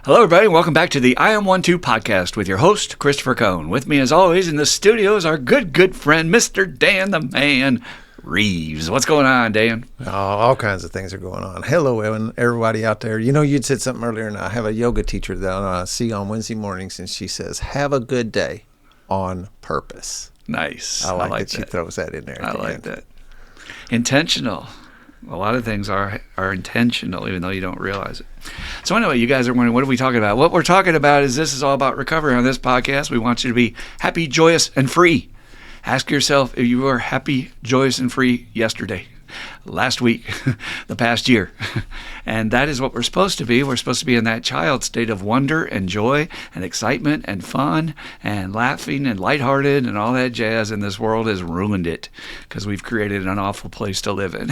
Hello, everybody. Welcome back to the I Am 1-2 podcast with your host, Christopher Cohn. With me, as always, in the studio is our good friend, Mr. Dan the Man Reeves. What's going on, Dan? Oh, all kinds of things are going on. Hello, everybody out there. You know, you'd said something earlier, and I have a yoga teacher that I see on Wednesday mornings, and she says, have a good day on purpose. Nice. I like that she throws that in there. I like that. Intentional. A lot of things are intentional, even though you don't realize it. So anyway, you guys are wondering, what are we talking about? What we're talking about is this is all about recovery on this podcast. We want you to be happy, joyous, and free. Ask yourself if you were happy, joyous, and free yesterday, last week, the past year. And that is what we're supposed to be. We're supposed to be in that child state of wonder and joy and excitement and fun and laughing and lighthearted and all that jazz. And this world has ruined it because we've created an awful place to live in.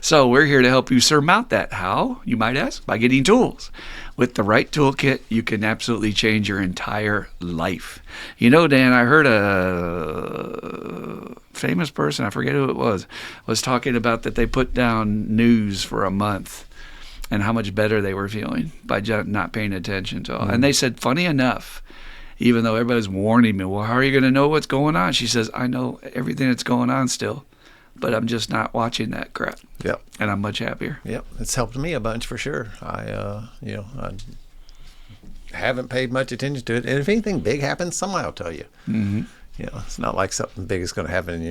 So we're here to help you surmount that. How, you might ask? By getting tools. With the right toolkit, you can absolutely change your entire life. You know, Dan, I heard a famous person, I forget who it was talking about that they put down news for a month and how much better they were feeling by not paying attention to all. And they said, funny enough, even though everybody's warning me, well, how are you going to know what's going on? She says, I know everything that's going on still, but I'm just not watching that crap. Yep. And I'm much happier. Yep. It's helped me a bunch for sure. I haven't paid much attention to it. And if anything big happens, somebody will tell you. Mm-hmm. You know, it's not like something big is going to happen and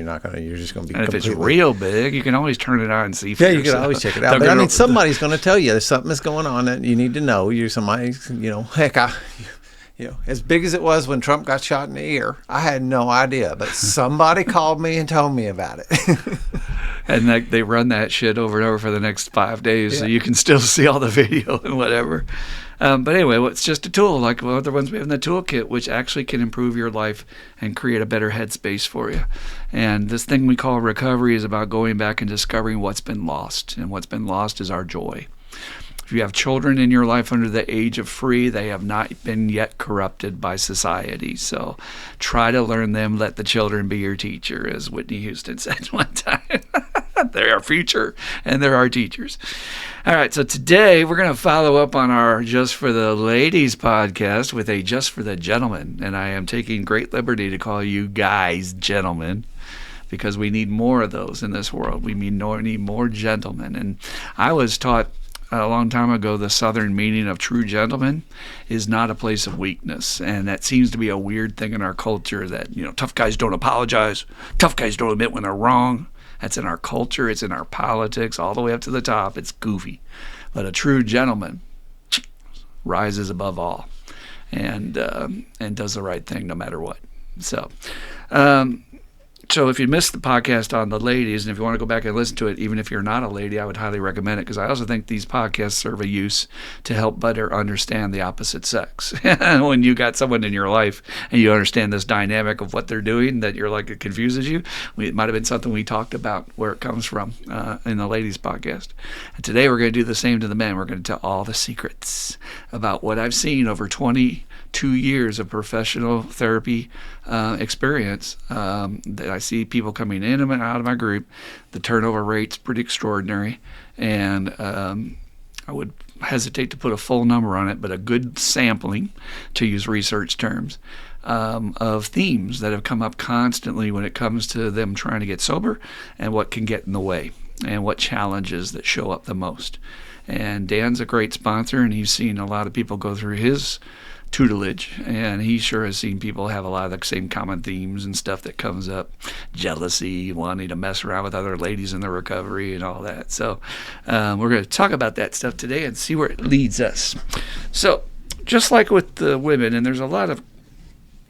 you're just going to be And if it's real big, you can always turn it on and see for yourself. yourself. You can always check it out. But I mean, somebody's going to tell you there's something that's going on that you need to know. You're somebody, heck, as big as it was when Trump got shot in the ear, I had no idea, but somebody called me and told me about it. And they run that shit over and over for the next 5 days, so you can still see all the video and whatever. But anyway, it's just a tool, like the other ones we have in the toolkit, which actually can improve your life and create a better headspace for you. And this thing we call recovery is about going back and discovering what's been lost, and what's been lost is our joy. If you have children in your life under the age of free, they have not been yet corrupted by society. So try to learn them. Let the children be your teacher, as Whitney Houston said one time. They're our future, and they're our teachers. All right, so today we're going to follow up on our Just for the Ladies podcast with a Just for the Gentlemen. And I am taking great liberty to call you guys gentlemen, because we need more of those in this world. We need more gentlemen. And I was taught a long time ago, the Southern meaning of true gentleman is not a place of weakness. And that seems to be a weird thing in our culture that, tough guys don't apologize. Tough guys don't admit when they're wrong. That's in our culture. It's in our politics, all the way up to the top. It's goofy. But a true gentleman rises above all and does the right thing no matter what. So if you missed the podcast on the ladies, and if you want to go back and listen to it, even if you're not a lady, I would highly recommend it, because I also think these podcasts serve a use to help better understand the opposite sex. When you got someone in your life and you understand this dynamic of what they're doing that you're like, it confuses you, it might have been something we talked about where it comes from in the ladies podcast. And today we're going to do the same to the men. We're going to tell all the secrets about what I've seen over 22 years of professional therapy experience that I see people coming in and out of my group. The turnover rate's pretty extraordinary, and I would hesitate to put a full number on it, but a good sampling, to use research terms, of themes that have come up constantly when it comes to them trying to get sober and what can get in the way and what challenges that show up the most. And Dan's a great sponsor, and he's seen a lot of people go through his tutelage, and he sure has seen people have a lot of the same common themes and stuff that comes up: jealousy, wanting to mess around with other ladies in the recovery and all that. So we're going to talk about that stuff today and see where it leads us. So just like with the women, and there's a lot of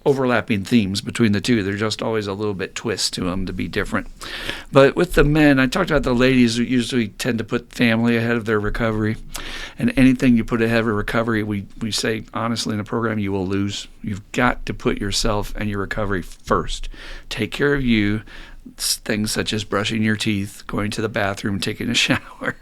overlapping themes between the two. There's just always a little bit twist to them to be different. But with the men, I talked about the ladies who usually tend to put family ahead of their recovery. And anything you put ahead of recovery, we say honestly in the program, you will lose. You've got to put yourself and your recovery first. Take care of you. Things such as brushing your teeth, going to the bathroom, taking a shower,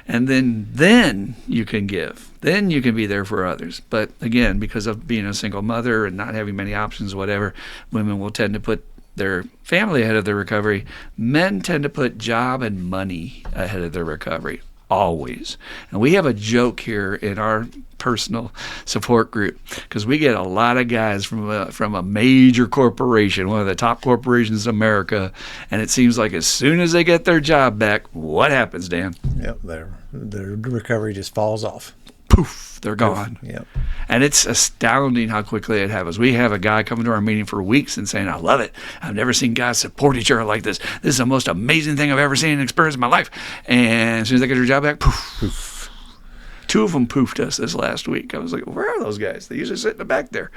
and then you can give. Then you can be there for others. But again, because of being a single mother and not having many options, whatever, women will tend to put their family ahead of their recovery. Men tend to put job and money ahead of their recovery. always. And we have a joke here in our personal support group because we get a lot of guys from a major corporation, one of the top corporations in America, and it seems like as soon as they get their job back, what happens, Dan? Yep, their recovery just falls off. Poof, they're gone. Yep. And it's astounding how quickly it happens. We have a guy coming to our meeting for weeks and saying, I love it. I've never seen guys support each other like this. This is the most amazing thing I've ever seen and experienced in my life. And as soon as they get their job back, poof, poof. 2 of them poofed us this last week. I was like, where are those guys? They usually sit in the back there.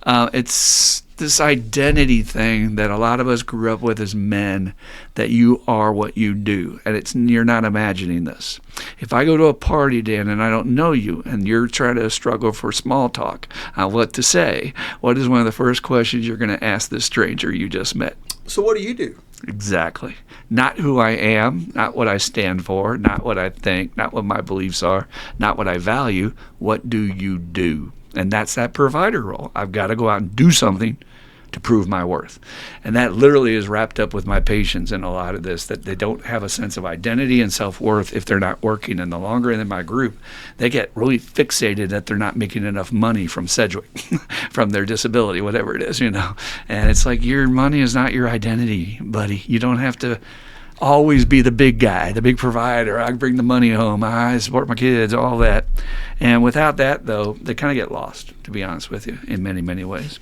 It's this identity thing that a lot of us grew up with as men, that you are what you do. And you're not imagining this. If I go to a party, Dan, and I don't know you, and you're trying to struggle for small talk on what to say, what is one of the first questions you're going to ask this stranger you just met? So what do you do? Exactly. Not who I am, not what I stand for, not what I think, not what my beliefs are, not what I value. What do you do? And that's that provider role. I've got to go out and do something to prove my worth. And that literally is wrapped up with my patients in a lot of this, that they don't have a sense of identity and self-worth if they're not working. And the longer in my group, they get really fixated that they're not making enough money from Sedgwick, from their disability, whatever it is, And it's like, your money is not your identity, buddy. You don't have to always be the big guy, the big provider. I bring the money home. I support my kids, all that. And without that, though, they kind of get lost, to be honest with you, in many, many ways.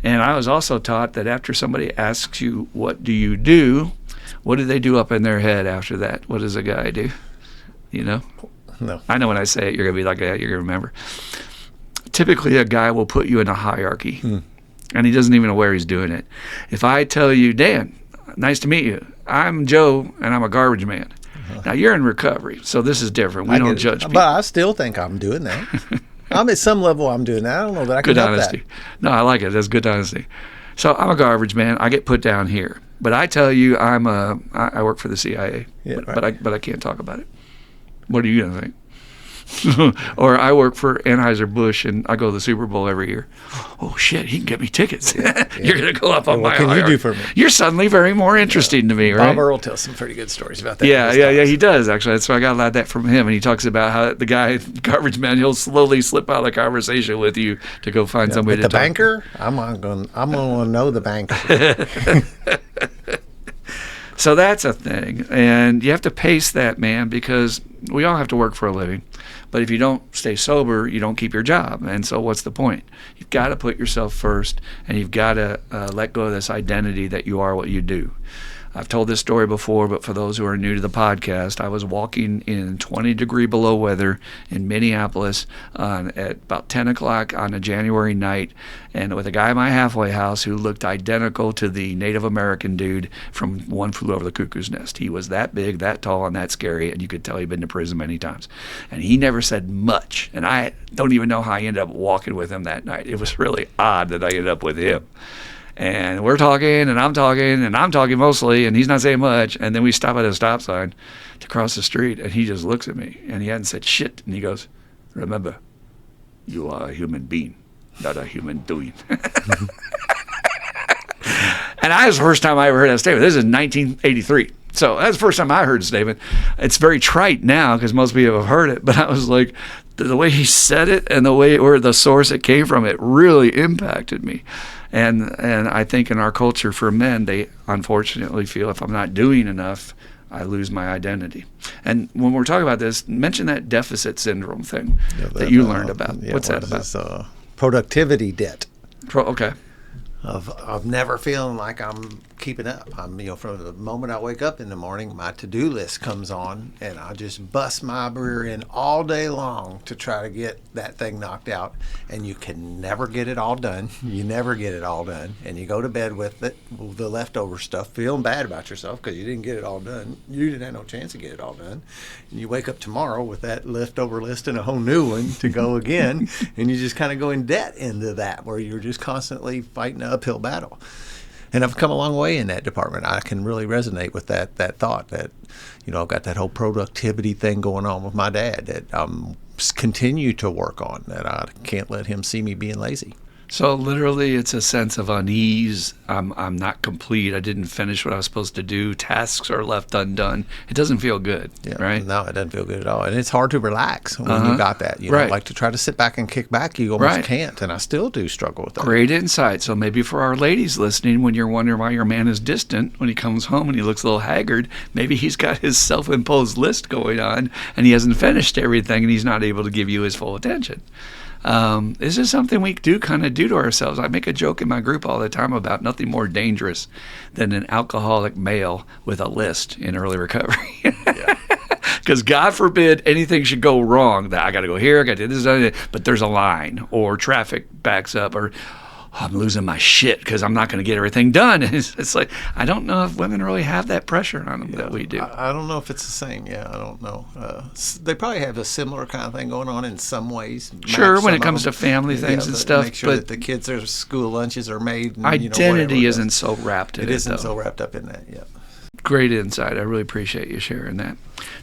And I was also taught that after somebody asks you, what do you do? What do they do up in their head after that? What does a guy do? No. I know when I say it, you're going to be like, yeah, you're going to remember. Typically, a guy will put you in a hierarchy, and he doesn't even know where he's doing it. If I tell you, Dan, nice to meet you. I'm Joe, and I'm a garbage man. Now, you're in recovery, so this is different. We don't judge people. But I still think I'm doing that. I'm at some level I'm doing that. I don't know that I can help honesty. That. No, I like it. That's good honesty. So I'm a garbage man. I get put down here. But I tell you, I work for the CIA. Yeah, but I can't talk about it. What are you going to think? Or I work for Anheuser-Busch, and I go to the Super Bowl every year. Oh, shit, he can get me tickets. You're going to go up on my hierarchy. What can you do for me? You're suddenly very more interesting to me, right? Bob Earl tells some pretty good stories about that. Yeah, he does, actually. That's why I got a lot of that from him. And he talks about how the guy, garbage man, he'll slowly slip out of the conversation with you to go find somebody to talk to. The banker? I'm going to know the banker. So that's a thing. And you have to pace that, man, because we all have to work for a living. But if you don't stay sober, you don't keep your job. And so what's the point? You've got to put yourself first, and you've got to let go of this identity that you are what you do. I've told this story before, but for those who are new to the podcast, I was walking in 20-degree below weather in Minneapolis at about 10 o'clock on a January night, and with a guy in my halfway house who looked identical to the Native American dude from One Flew Over the Cuckoo's Nest. He was that big, that tall, and that scary, and you could tell he'd been to prison many times. And he never said much, and I don't even know how I ended up walking with him that night. It was really odd that I ended up with him. And we're talking, and I'm talking mostly, and he's not saying much. And then we stop at a stop sign to cross the street, and he just looks at me, and he hadn't said shit. And he goes, remember, you are a human being, not a human doing. And that was the first time I ever heard that statement. This is 1983. So that's the first time I heard the statement. It's very trite now because most people have heard it, but I was like, the way he said it and the way, or the source it came from, it really impacted me. And I think in our culture for men, they unfortunately feel if I'm not doing enough, I lose my identity. And when we're talking about this, mention that deficit syndrome thing that you learned about. What's that about? Productivity debt. Okay. Of never feeling like I'm keeping up. I'm, from the moment I wake up in the morning, my to-do list comes on, and I just bust my rear end all day long to try to get that thing knocked out. And you can never get it all done. You never get it all done, and you go to bed with it, the leftover stuff, feeling bad about yourself because you didn't get it all done. You didn't have no chance to get it all done, and you wake up tomorrow with that leftover list and a whole new one to go again, and you just kind of go in debt into that, where you're just constantly fighting an uphill battle. And I've come a long way in that department. I can really resonate with that thought that, I've got that whole productivity thing going on with my dad that I'm continue to work on, that I can't let him see me being lazy. So literally, it's a sense of unease. I'm not complete. I didn't finish what I was supposed to do. Tasks are left undone. It doesn't feel good, right? No, it doesn't feel good at all. And it's hard to relax when you got that. You know, Right. like to try to sit back and kick back, you almost Right. can't. And I still do struggle with that. Great insight. So maybe for our ladies listening, when you're wondering why your man is distant, when he comes home and he looks a little haggard, maybe he's got his self-imposed list going on and he hasn't finished everything and he's not able to give you his full attention. This is something we do kind of do to ourselves. I make a joke in my group all the time about nothing more dangerous than an alcoholic male with a list in early recovery. Because God forbid anything should go wrong. That I got to go here, I got to do this, but there's a line, or traffic backs up, or I'm losing my shit because I'm not going to get everything done. It's like, I don't know if women really have that pressure on them that we do. I don't know if it's the same. Yeah, I don't know. They probably have a similar kind of thing going on in some ways. Sure, when it comes to family things and stuff. Make sure but that the kids' their school lunches are made. And, identity isn't so wrapped in it. It isn't though. so wrapped up in that, yeah. Great insight. I really appreciate you sharing that.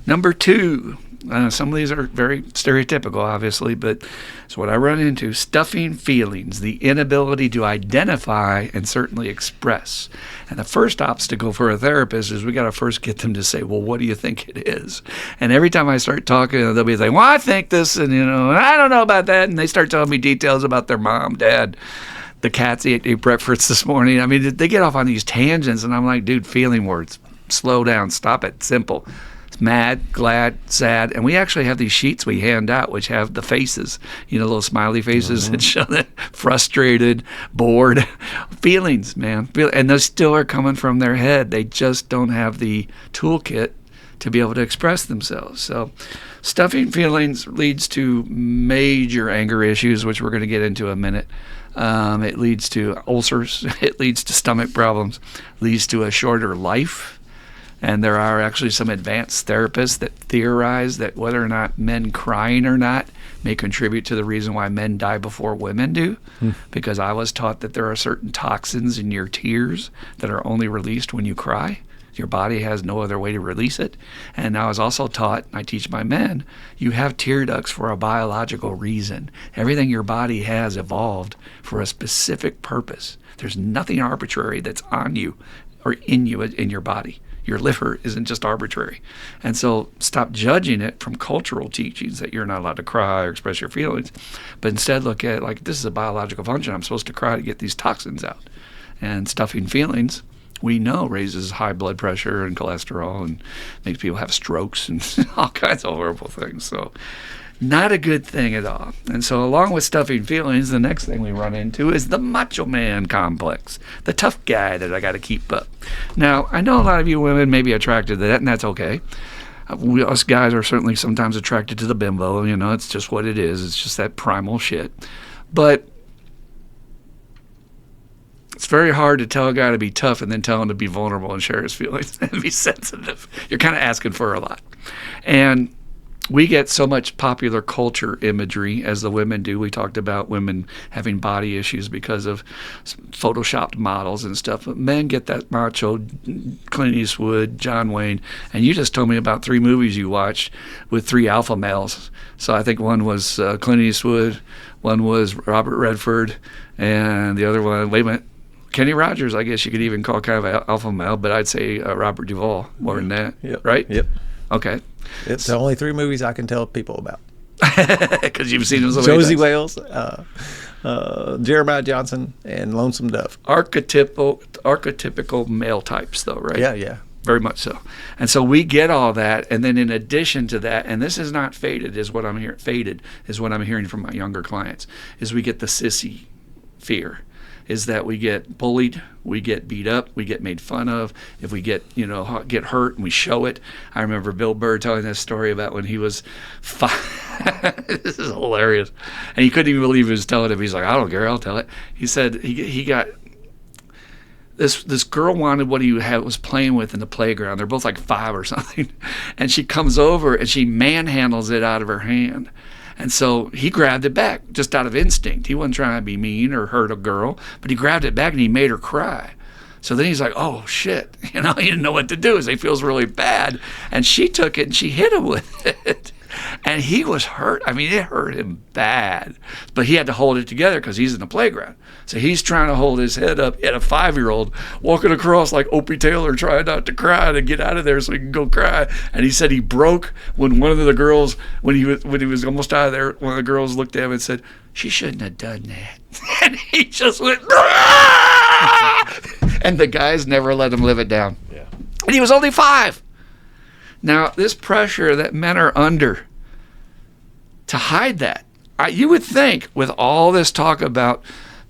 Number 2, some of these are very stereotypical, obviously, but it's what I run into: stuffing feelings, the inability to identify and certainly express. And the first obstacle for a therapist is we got to first get them to say, well, what do you think it is? And every time I start talking, they'll be like, well, I think this, and I don't know about that. And they start telling me details about their mom, dad, the cats ate breakfast this morning. I mean, they get off on these tangents, and I'm like, dude, feeling words. Slow down. Stop it. Simple. It's mad, glad, sad. And we actually have these sheets we hand out which have the faces, little smiley faces that show that frustrated, bored feelings, man. And those still are coming from their head. They just don't have the toolkit to be able to express themselves. So stuffing feelings leads to major anger issues, which we're going to get into in a minute. It leads to ulcers. It leads to stomach problems. Leads to a shorter life. And there are actually some advanced therapists that theorize that whether or not men crying or not may contribute to the reason why men die before women do. Because I was taught that there are certain toxins in your tears that are only released when you cry. Your body has no other way to release it. And I was also taught, I teach my men, you have tear ducts for a biological reason. Everything your body has evolved for a specific purpose. There's nothing arbitrary that's on you or in you in your body. Your liver isn't just arbitrary. And so stop judging it from cultural teachings that you're not allowed to cry or express your feelings, but instead look at it like, this is a biological function. I'm supposed to cry to get these toxins out. And stuffing feelings, we know, raises high blood pressure and cholesterol and makes people have strokes and all kinds of horrible things. So not a good thing at all. And so along with stuffing feelings, the next thing we run into is the macho man complex, the tough guy that I got to keep up. Now, I know a lot of you women may be attracted to that, and that's okay. Us guys are certainly sometimes attracted to the bimbo. It's just what it is. It's just that primal shit. But it's very hard to tell a guy to be tough and then tell him to be vulnerable and share his feelings and be sensitive. You're kind of asking for a lot. And we get so much popular culture imagery, as the women do. We talked about women having body issues because of photoshopped models and stuff. But men get that macho Clint Eastwood, John Wayne. And you just told me about 3 movies you watched with 3 alpha males. So I think one was Clint Eastwood, one was Robert Redford, and the other one, wait a minute, Kenny Rogers, I guess you could even call kind of an alpha male, but I'd say Robert Duvall more than that, right? Yep. Okay. It's the only 3 movies I can tell people about. Because you've seen them so many Josie times. Wales, Jeremiah Johnson, and Lonesome Dove. Archetypical male types, though, right? Yeah. Very much so. And so we get all that, and then in addition to that, and this is not faded, is what I'm hearing. Faded is what I'm hearing from my younger clients. Is we get the sissy fear. Is that we get bullied, we get beat up, we get made fun of. If we get hurt and we show it. I remember Bill Burr telling this story about when he was 5. This is hilarious. And he couldn't even believe he was telling it. He's like, I don't care, I'll tell it. He said he got this girl wanted what he was playing with in the playground. They're both like 5 or something. And she comes over and she manhandles it out of her hand. And so he grabbed it back just out of instinct. He wasn't trying to be mean or hurt a girl, but he grabbed it back and he made her cry. So then he's like, oh, shit. He didn't know what to do. He feels really bad. And she took it and she hit him with it. And he was hurt. I mean, it hurt him bad. But he had to hold it together because he's in the playground. So he's trying to hold his head up at a 5-year-old walking across like Opie Taylor, trying not to cry to get out of there so he can go cry. And he said he broke when one of the girls, when he was almost out of there, one of the girls looked at him and said, "She shouldn't have done that." And he just went, and the guys never let him live it down. Yeah. And he was only 5. Now, this pressure that men are under to hide that, you would think with all this talk about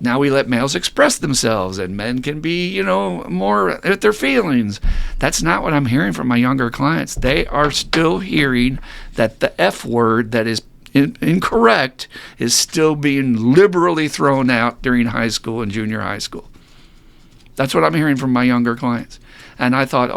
now we let males express themselves and men can be, more at their feelings. That's not what I'm hearing from my younger clients. They are still hearing that the F word that is incorrect is still being liberally thrown out during high school and junior high school. That's what I'm hearing from my younger clients. And I thought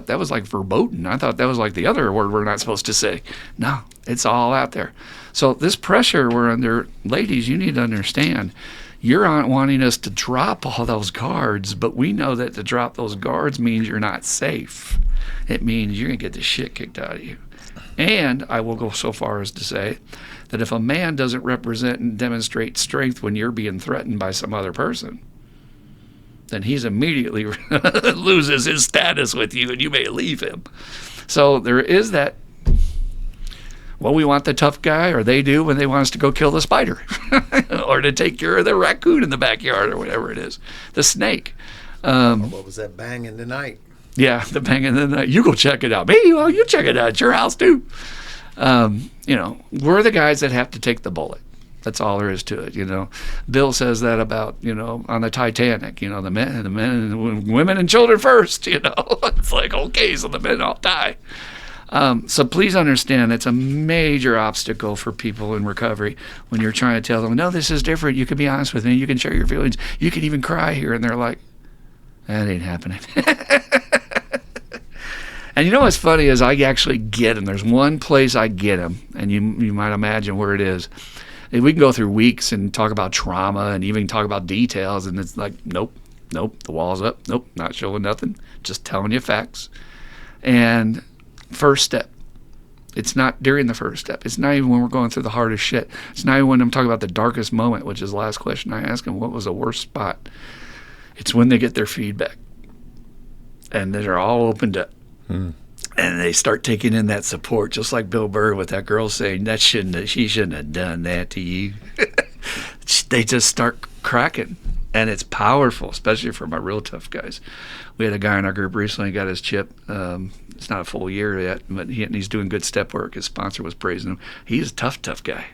that was like verboten. I thought that was like the other word we're not supposed to say. No, it's all out there. So this pressure we're under, ladies, you need to understand, you're wanting us to drop all those guards, but we know that to drop those guards means you're not safe. It means you're going to get the shit kicked out of you. And I will go so far as to say that if a man doesn't represent and demonstrate strength when you're being threatened by some other person, then he's immediately loses his status with you and you may leave him. So there is that, well, we want the tough guy, or they do when they want us to go kill the spider or to take care of the raccoon in the backyard or whatever it is, the snake. What was that banging tonight? Yeah, the banging tonight. You go check it out. Me, well, you check it out at your house too. We're the guys that have to take the bullet. That's all there is to it, Bill says that about, on the Titanic, the men and women and children first, It's like, okay, so the men all die. So please understand it's a major obstacle for people in recovery when you're trying to tell them, no, this is different. You can be honest with me. You can share your feelings. You can even cry here. And they're like, that ain't happening. And what's funny is I actually get them. There's one place I get them, and you might imagine where it is. We can go through weeks and talk about trauma and even talk about details, and it's like, nope, the wall's up. Nope, not showing nothing. Just telling you facts. And first step. It's not during the first step. It's not even when we're going through the hardest shit. It's not even when I'm talking about the darkest moment, which is the last question I ask them, what was the worst spot? It's when they get their feedback. And they're all opened up. And they start taking in that support, just like Bill Burr with that girl saying, she shouldn't have done that to you. They just start cracking. And it's powerful, especially for my real tough guys. We had a guy in our group recently got his chip. It's not a full year yet, but he's doing good step work. His sponsor was praising him. He's a tough guy.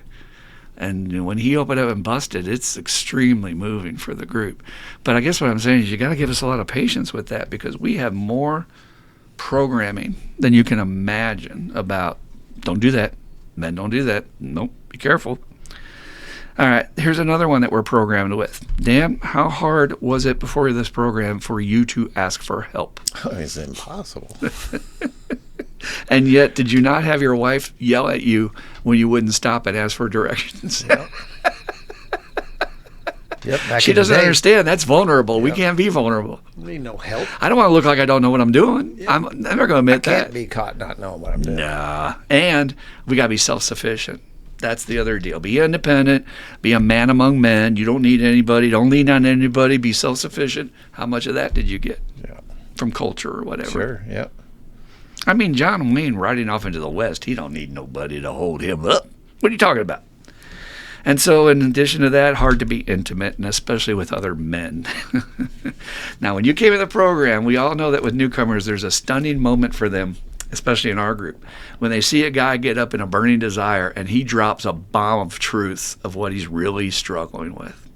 And when he opened up and busted, it's extremely moving for the group. But I guess what I'm saying is you got to give us a lot of patience with that, because we have more programming than you can imagine about don't do that. Men don't do that. Nope, be careful. All right, here's another one that we're programmed with. Dan, how hard was it before this program for you to ask for help? It's impossible. And yet, did you not have your wife yell at you when you wouldn't stop and ask for directions? Yep. She doesn't understand. That's vulnerable. Yep. We can't be vulnerable. Need no help. I don't want to look like I don't know what I'm doing. Yep. I'm never going to admit that. Can't be caught not knowing what I'm doing. Nah. And we got to be self-sufficient. That's the other deal. Be independent. Be a man among men. You don't need anybody. Don't lean on anybody. Be self-sufficient. How much of that did you get? Yeah. From culture or whatever? Sure, yep. I mean, John Wayne riding off into the West, he don't need nobody to hold him up. What are you talking about? And so in addition to that, hard to be intimate, and especially with other men. Now, when you came in the program, we all know that with newcomers, there's a stunning moment for them, especially in our group, when they see a guy get up in a burning desire and he drops a bomb of truth of what he's really struggling with.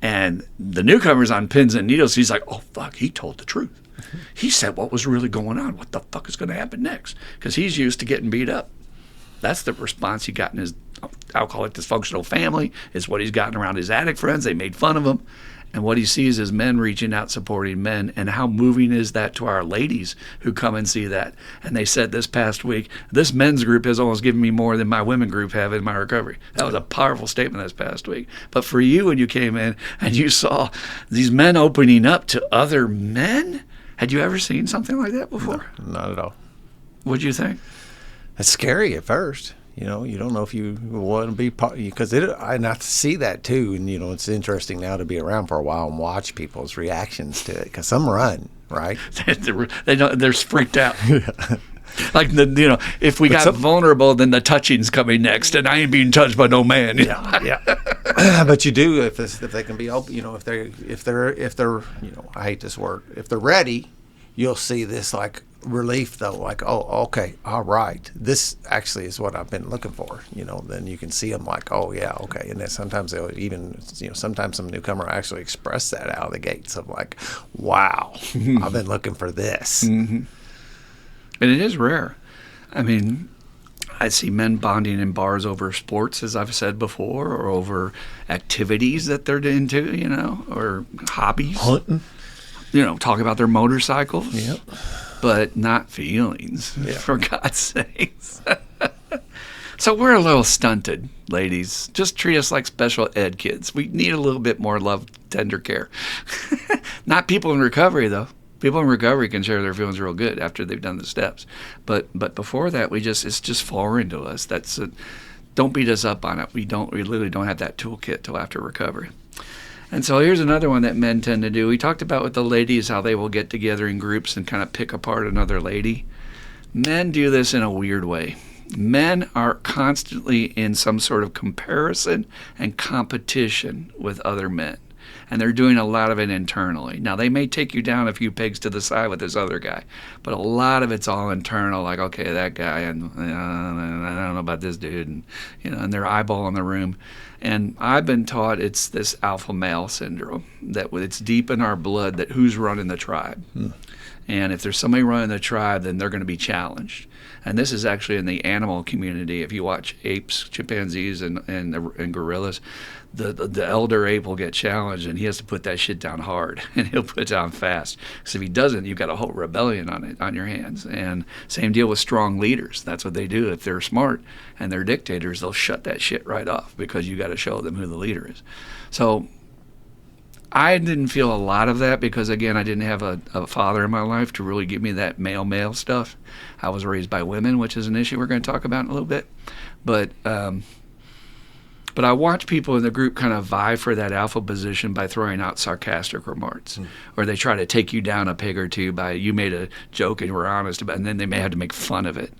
And the newcomer's on pins and needles. He's like, oh, fuck, he told the truth. He said what was really going on. What the fuck is going to happen next? Because he's used to getting beat up. That's the response he got in his alcoholic dysfunctional family, is what he's gotten around his addict friends. They made fun of him. And what he sees is men reaching out, supporting men. And how moving is that to our ladies who come and see that? And they said this past week, this men's group has almost given me more than my women group have in my recovery. That was a powerful statement this past week. But for you, when you came in and you saw these men opening up to other men, had you ever seen something like that before? No, not at all. What'd you think? It's scary at first. You know, you don't know if you want to be part, because I not see that too. And, you know, it's interesting now to be around for a while and watch people's reactions to it, because some run, right? They're freaked out. Like, if we got vulnerable, then the touching's coming next, and I ain't being touched by no man. Yeah. But you do, if they can be open, you know, if they're, you know, I hate this word, if they're ready, you'll see this like relief though, like, oh, okay, all right, this actually is what I've been looking for. You know, then you can see them like, oh yeah, okay, and then sometimes they'll even, you know, sometimes some newcomer actually express that out of the gates of like, wow, I've been looking for this. Mm-hmm. And it is rare. I mean, I see men bonding in bars over sports, as I've said before, or over activities that they're into, you know, or hobbies. Hunting. You know, talk about their motorcycles. Yep. But not feelings, for God's sakes. So we're a little stunted, ladies. Just treat us like special ed kids. We need a little bit more love, tender care. Not people in recovery, though. People in recovery can share their feelings real good after they've done the steps, but before that, it's just foreign to us. Don't beat us up on it. We literally don't have that toolkit till after recovery. And so here's another one that men tend to do. We talked about with the ladies how they will get together in groups and kind of pick apart another lady. Men do this in a weird way. Men are constantly in some sort of comparison and competition with other men. And they're doing a lot of it internally. Now, they may take you down a few pegs to the side with this other guy, but a lot of it's all internal, like, okay, that guy, and I don't know about this dude, and, you know, and they're eyeballing the room. And I've been taught it's this alpha male syndrome, that it's deep in our blood that who's running the tribe. And if there's somebody running the tribe, then they're going to be challenged. And this is actually in the animal community. If you watch apes, chimpanzees, and gorillas, the elder ape will get challenged, and he has to put that shit down hard, and he'll put it down fast. Because if he doesn't, you've got a whole rebellion on your hands. And same deal with strong leaders. That's what they do. If they're smart and they're dictators, they'll shut that shit right off because you got to show them who the leader is. So I didn't feel a lot of that because, again, I didn't have a father in my life to really give me that male stuff. I was raised by women, which is an issue we're going to talk about in a little bit. But I watch people in the group kind of vie for that alpha position by throwing out sarcastic remarks. Or they try to take you down a peg or two by, you made a joke and were honest about it, and then they may have to make fun of it.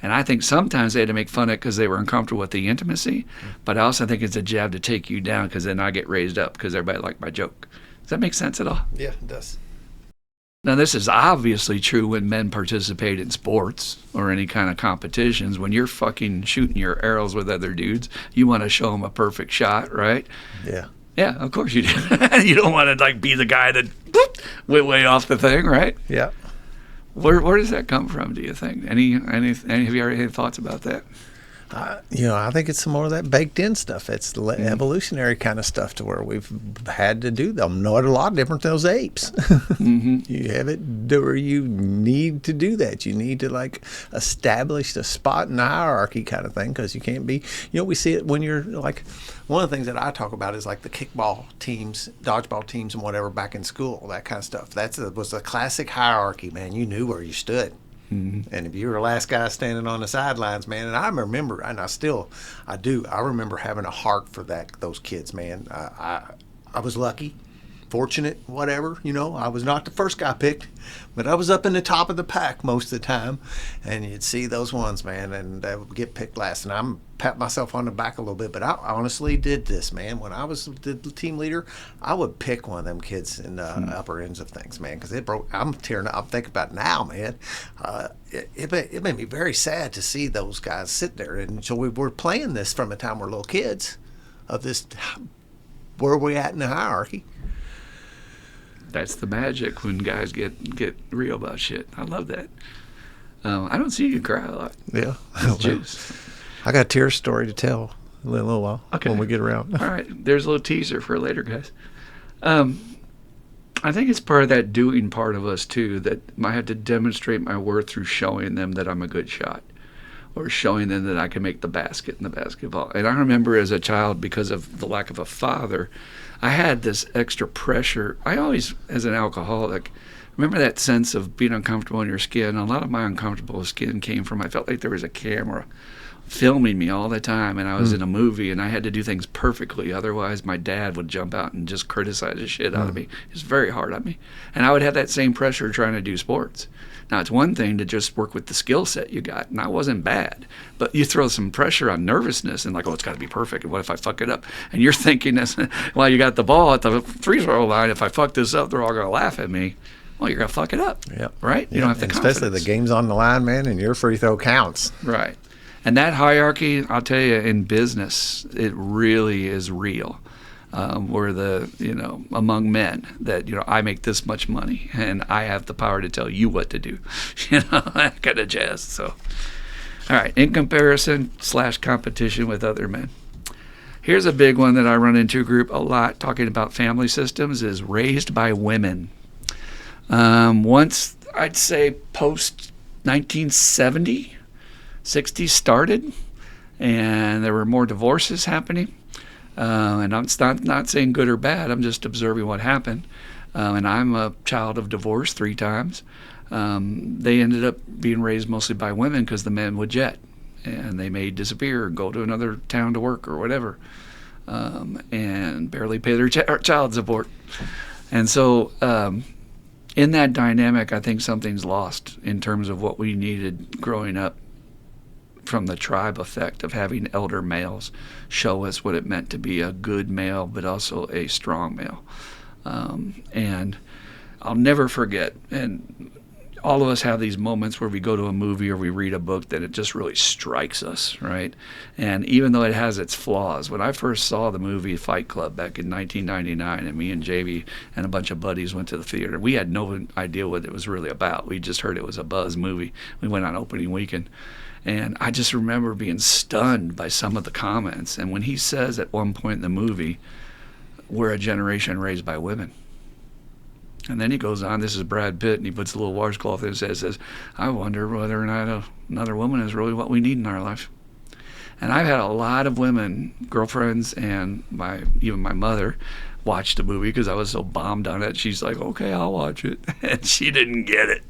And I think sometimes they had to make fun of it because they were uncomfortable with the intimacy. But I also think it's a jab to take you down because then I get raised up because everybody liked my joke. Does that make sense at all? Yeah, it does. Now, this is obviously true when men participate in sports or any kind of competitions. When you're fucking shooting your arrows with other dudes, you want to show them a perfect shot, right? Yeah. Yeah, of course you do. You don't want to like be the guy that went way off the thing, right? Yeah. Where does that come from, do you think? Have you ever had any thoughts about that? You know, I think it's some more of that baked in stuff. It's the evolutionary kind of stuff to where we've had to do them. Not a lot different than those apes. You have it where you need to do that. You need to like establish a spot in the hierarchy kind of thing, because you can't be, you know, we see it when you're like, one of the things that I talk about is like the kickball teams, dodgeball teams and whatever back in school, that kind of stuff. Was a classic hierarchy, man. You knew where you stood. And if you were the last guy standing on the sidelines, man, and I remember, and I do, I remember having a heart for those kids, man. I was lucky, fortunate, whatever, you know. I was not the first guy picked, but I was up in the top of the pack most of the time, and you'd see those ones, man, and they would get picked last. And I'm pat myself on the back a little bit, but I honestly did this, man. When I was the team leader, I would pick one of them kids in the upper ends of things, man, because it broke. I'm tearing up. I'm thinking about it now, man. It made me very sad to see those guys sit there, and so we were playing this from the time we're little kids, of this, where are we at in the hierarchy? That's the magic when guys get real about shit. I love that. I don't see you cry a lot. Yeah. Juice. I got a tear story to tell in a little while when we get around. All right. There's a little teaser for later, guys. I think it's part of that doing part of us, too, that I have to demonstrate my worth through showing them that I'm a good shot, or showing them that I can make the basket in the basketball. And I remember as a child, because of the lack of a father, I had this extra pressure. I always, as an alcoholic, remember that sense of being uncomfortable in your skin. A lot of my uncomfortable skin came from, I felt like there was a camera filming me all the time, and I was in a movie and I had to do things perfectly, otherwise my dad would jump out and just criticize the shit out of me. It was very hard on me, and I would have that same pressure trying to do sports. Now, it's one thing to just work with the skill set you got, and I wasn't bad, but you throw some pressure on nervousness and like, oh, it's got to be perfect, and what if I fuck it up? And you're thinking this while you got the ball at the free throw line, if I fuck this up, they're all going to laugh at me. Well, you're going to fuck it up, right? You don't have the confidence. Especially the game's on the line, man, and your free throw counts. Right. And that hierarchy, I'll tell you, in business, it really is real. Where among men that, I make this much money and I have the power to tell you what to do, that kind of jazz. So, all right, in comparison / competition with other men. Here's a big one that I run into a group a lot talking about family systems is raised by women. Once, I'd say post 1970, 60 started, and there were more divorces happening. And I'm not saying good or bad. I'm just observing what happened. And I'm a child of divorce 3 times. They ended up being raised mostly by women because the men would jet. And they may disappear or go to another town to work or whatever. And barely pay their child support. And so in that dynamic, I think something's lost in terms of what we needed growing up from the tribe effect of having elder males show us what it meant to be a good male, but also a strong male. And I'll never forget, and all of us have these moments where we go to a movie or we read a book that it just really strikes us, right? And even though it has its flaws, when I first saw the movie Fight Club back in 1999, and me and JV and a bunch of buddies went to the theater, we had no idea what it was really about. We just heard it was a buzz movie. We went on opening weekend. And I just remember being stunned by some of the comments. And when he says at one point in the movie, we're a generation raised by women. And then he goes on, this is Brad Pitt, and he puts a little washcloth in and says, I wonder whether or not another woman is really what we need in our life. And I've had a lot of women, girlfriends, and even my mother, watch the movie because I was so bombed on it. She's like, okay, I'll watch it. And she didn't get it.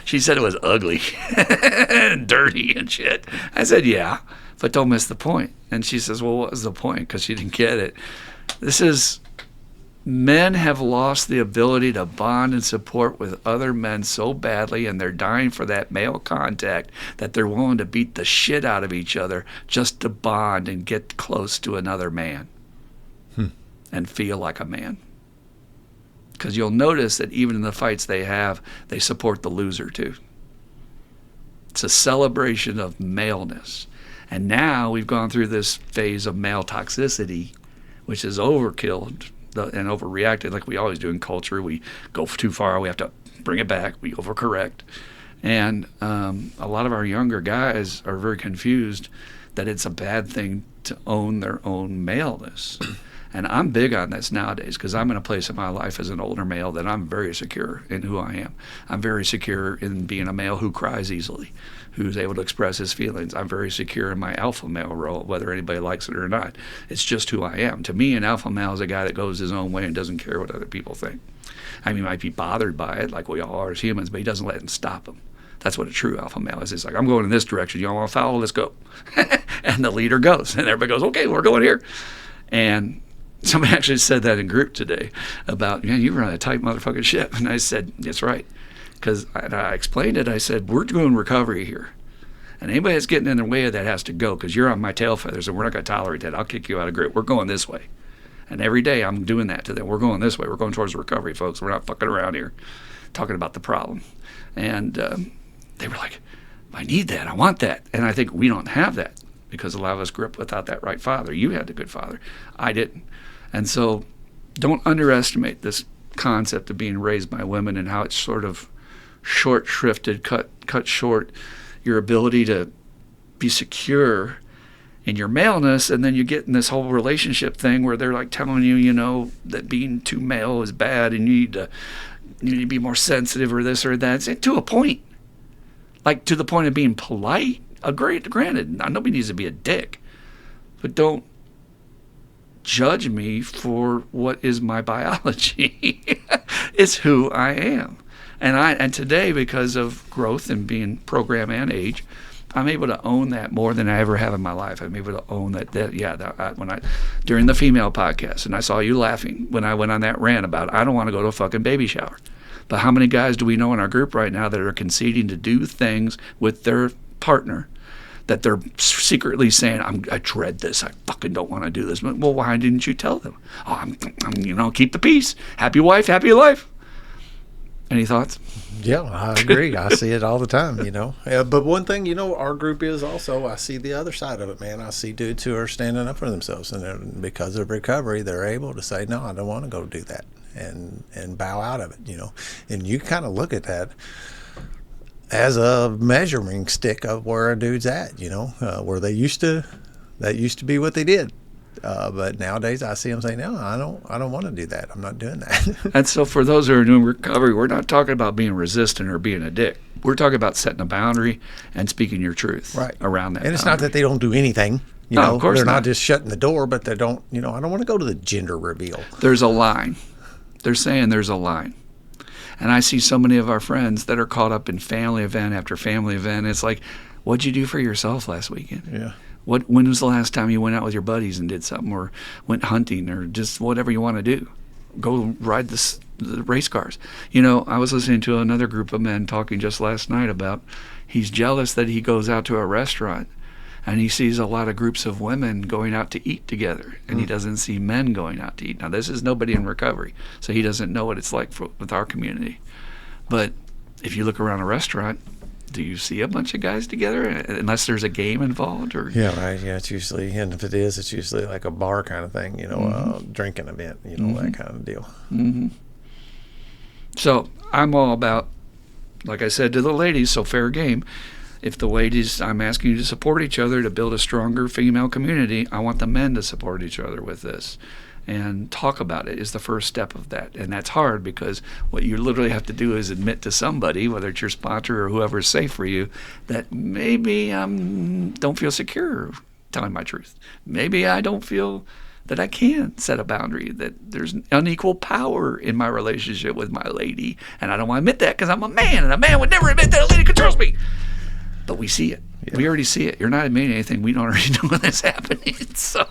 She said it was ugly and dirty and shit. I said, yeah, but don't miss the point. And she says, well, what was the point? Because she didn't get it. Men have lost the ability to bond and support with other men so badly, and they're dying for that male contact that they're willing to beat the shit out of each other just to bond and get close to another man. And feel like a man. Because you'll notice that even in the fights they have, they support the loser too. It's a celebration of maleness. And now we've gone through this phase of male toxicity, which is overkill and overreacted like we always do in culture. We go too far, we have to bring it back, we overcorrect. And a lot of our younger guys are very confused that it's a bad thing to own their own maleness. And I'm big on this nowadays because I'm in a place in my life as an older male that I'm very secure in who I am. I'm very secure in being a male who cries easily, who's able to express his feelings. I'm very secure in my alpha male role, whether anybody likes it or not. It's just who I am. To me, an alpha male is a guy that goes his own way and doesn't care what other people think. I mean, he might be bothered by it like we all are as humans, but he doesn't let it stop him. That's what a true alpha male is. It's like, I'm going in this direction. You don't want to follow? Let's go. And the leader goes. And everybody goes, okay, we're going here. And somebody actually said that in group today about, man, you run a tight motherfucking ship. And I said, that's right. Because I explained it. I said, we're doing recovery here. And anybody that's getting in the way of that has to go because you're on my tail feathers and we're not going to tolerate that. I'll kick you out of group. We're going this way. And every day I'm doing that to them. We're going this way. We're going towards recovery, folks. We're not fucking around here talking about the problem. And they were like, I need that. I want that. And I think we don't have that because a lot of us grew up without that right father. You had the good father. I didn't. And so don't underestimate this concept of being raised by women and how it's sort of short-shrifted, cut short your ability to be secure in your maleness, and then you get in this whole relationship thing where they're like telling you, that being too male is bad and you need to be more sensitive or this or that. It's to a point. Like to the point of being polite. Granted, nobody needs to be a dick. But don't judge me for what is my biology. It's who I am. And today, because of growth and being program and age, I'm able to own that more than I ever have in my life. I'm able to own that during the female podcast, and I saw you laughing when I went on that rant about I don't want to go to a fucking baby shower. But how many guys do we know in our group right now that are conceding to do things with their partner that they're secretly saying, I dread this. I fucking don't want to do this. Well, why didn't you tell them? Oh, I'm keep the peace. Happy wife, happy life. Any thoughts? Yeah, I agree. I see it all the time, But one thing, our group is also, I see the other side of it, man. I see dudes who are standing up for themselves, and because of recovery, they're able to say, no, I don't want to go do that, and bow out of it, And you kind of look at that as a measuring stick of where a dude's at, where that used to be what they did. But nowadays I see them saying, no, I don't want to do that. I'm not doing that. And so for those who are doing recovery, we're not talking about being resistant or being a dick. We're talking about setting a boundary and speaking your truth around that. And it's not that they don't do anything. Of course they're not just shutting the door, but they don't, I don't want to go to the gender reveal. There's a line. They're saying there's a line. And I see so many of our friends that are caught up in family event after family event. It's like, what'd you do for yourself last weekend? Yeah. When was the last time you went out with your buddies and did something, or went hunting, or just whatever you want to do? Go ride the race cars. I was listening to another group of men talking just last night about he's jealous that he goes out to a restaurant and he sees a lot of groups of women going out to eat together, and he doesn't see men going out to eat. Now, this is nobody in recovery, so he doesn't know what it's like with our community. But if you look around a restaurant, do you see a bunch of guys together unless there's a game involved? Or yeah, right. Yeah, it's usually, and if it is, it's usually like a bar kind of thing, drinking event, that kind of deal. Mm-hmm. So I'm all about, like I said to the ladies, so fair game. If the ladies, I'm asking you to support each other to build a stronger female community, I want the men to support each other with this. And talk about it is the first step of that. And that's hard because what you literally have to do is admit to somebody, whether it's your sponsor or whoever's safe for you, that maybe I don't feel secure telling my truth. Maybe I don't feel that I can set a boundary, that there's unequal power in my relationship with my lady. And I don't want to admit that because I'm a man, and a man would never admit that a lady controls me. But we see it. Yeah. We already see it. You're not admitting anything. We don't already know that's happening. So...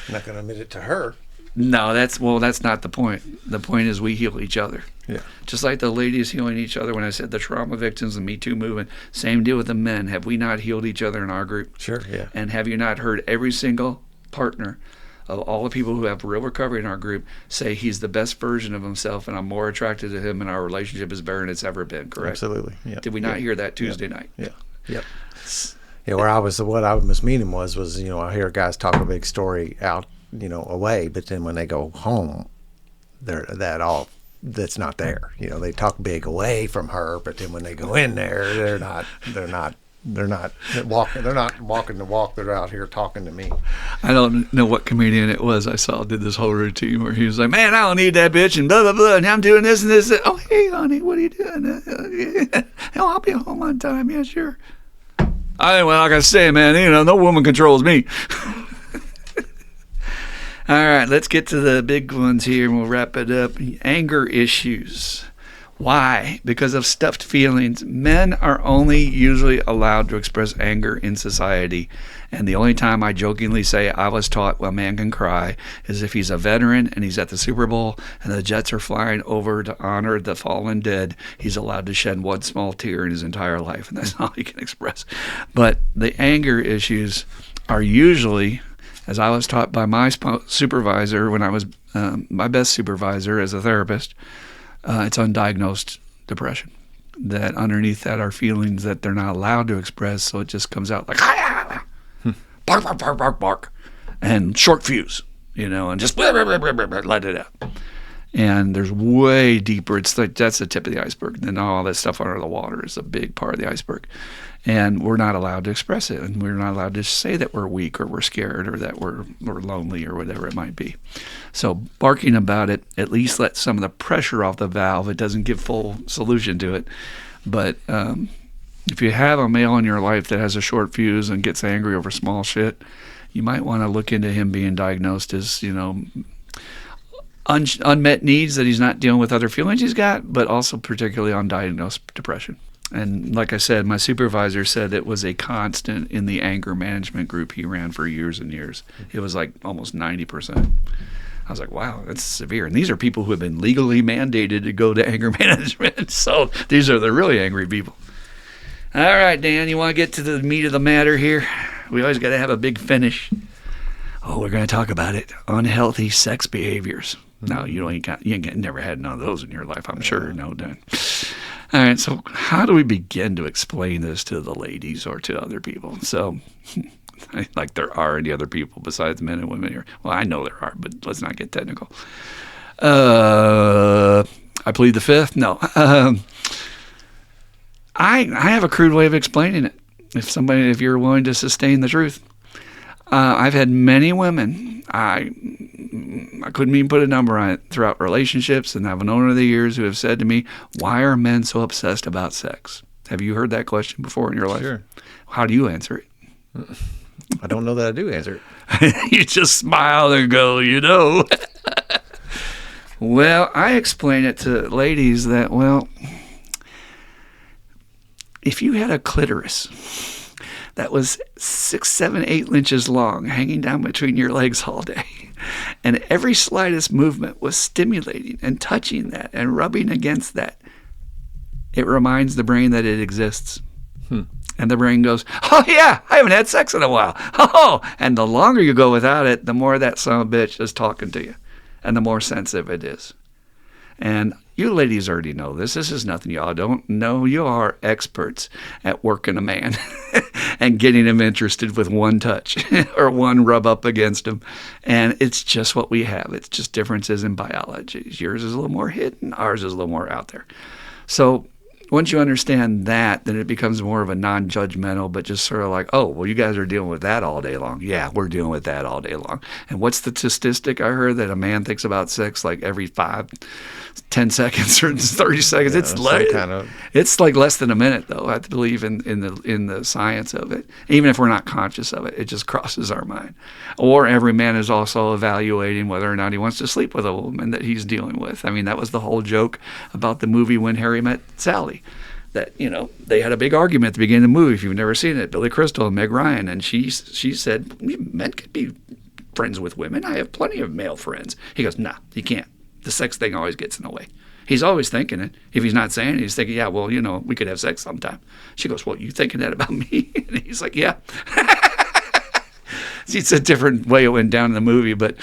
I'm not going to admit it to her. No, that's not the point. The point is we heal each other. Yeah. Just like the ladies healing each other. When I said the trauma victims and Me Too movement, same deal with the men. Have we not healed each other in our group? Sure, yeah. And have you not heard every single partner of all the people who have real recovery in our group say he's the best version of himself and I'm more attracted to him and our relationship is better than it's ever been, correct? Absolutely, yeah. Did we not hear that Tuesday night? Yeah, yep. Yeah, what I was meaning was I hear guys talk a big story out, away, but then when they go home, that's not there. They talk big away from her, but then when they go in there, they're not walking the walk. They're out here talking to me. I don't know what comedian it was I saw did this whole routine where he was like, man, I don't need that bitch and blah, blah, blah, and I'm doing this and this. Oh, hey, honey, what are you doing? I'll be home on time. Yeah, sure. Like I say, man, no woman controls me. All right, let's get to the big ones here and we'll wrap it up. Anger issues. Why? Because of stuffed feelings. Men are only usually allowed to express anger in society. And the only time I jokingly say I was taught a man can cry is if he's a veteran and he's at the Super Bowl and the Jets are flying over to honor the fallen dead. He's allowed to shed one small tear in his entire life, and that's all he can express. But the anger issues are usually, as I was taught by my supervisor when I was my best supervisor as a therapist, it's undiagnosed depression. That underneath that are feelings that they're not allowed to express, so it just comes out like, bark, bark, bark, bark, bark, and short fuse, and just let it out. And there's way deeper. It's like that's the tip of the iceberg. Then all that stuff under the water is a big part of the iceberg. And we're not allowed to express it. And we're not allowed to say that we're weak or we're scared or that we're lonely or whatever it might be. So barking about it at least lets some of the pressure off the valve. It doesn't give full solution to it. But if you have a male in your life that has a short fuse and gets angry over small shit, you might want to look into him being diagnosed as, unmet needs that he's not dealing with other feelings he's got, but also particularly undiagnosed depression. And like I said, my supervisor said it was a constant in the anger management group he ran for years and years. It was like almost 90%. I was like, wow, that's severe. And these are people who have been legally mandated to go to anger management. So these are the really angry people. All right, Dan, you want to get to the meat of the matter here? We always got to have a big finish. Oh, we're going to talk about it. Unhealthy sex behaviors. No, you ain't never had none of those in your life, I'm sure. No, Dan. All right, so how do we begin to explain this to the ladies or to other people? So, like there are any other people besides men and women here. Well, I know there are, but let's not get technical. I plead the fifth? No. I have a crude way of explaining it. If you're willing to sustain the truth. I've had many women, I couldn't even put a number on it, throughout relationships, and I've known over the years, who have said to me, why are men so obsessed about sex? Have you heard that question before in your life? Sure. How do you answer it? I don't know that I do answer it. You just smile and go, Well, I explain it to ladies that, if you had a clitoris that was 6, 7, 8 inches long, hanging down between your legs all day, and every slightest movement was stimulating and touching that and rubbing against that, it reminds the brain that it exists. And the brain goes, oh yeah, I haven't had sex in a while. Oh, and the longer you go without it, the more that son of a bitch is talking to you, and the more sensitive it is. And you ladies already know this. This is nothing y'all don't know. You are experts at working a man and getting him interested with one touch or one rub up against him. And it's just what we have. It's just differences in biology. Yours is a little more hidden. Ours is a little more out there. So once you understand that, then it becomes more of a non-judgmental, but just sort of like, oh, well, you guys are dealing with that all day long. Yeah, we're dealing with that all day long. And what's the statistic I heard that a man thinks about sex like every 5, 10 seconds or 30 seconds? Yeah, it's like less than a minute, though. I have to believe in the science of it. Even if we're not conscious of it, it just crosses our mind. Or every man is also evaluating whether or not he wants to sleep with a woman that he's dealing with. I mean, that was the whole joke about the movie When Harry Met Sally. That, they had a big argument at the beginning of the movie, if you've never seen it, Billy Crystal and Meg Ryan, and she said, men could be friends with women. I have plenty of male friends. He goes, nah, you can't. The sex thing always gets in the way. He's always thinking it. If he's not saying it, he's thinking, yeah, well, we could have sex sometime. She goes, well, you thinking that about me? And he's like, yeah. It's a different way it went down in the movie, but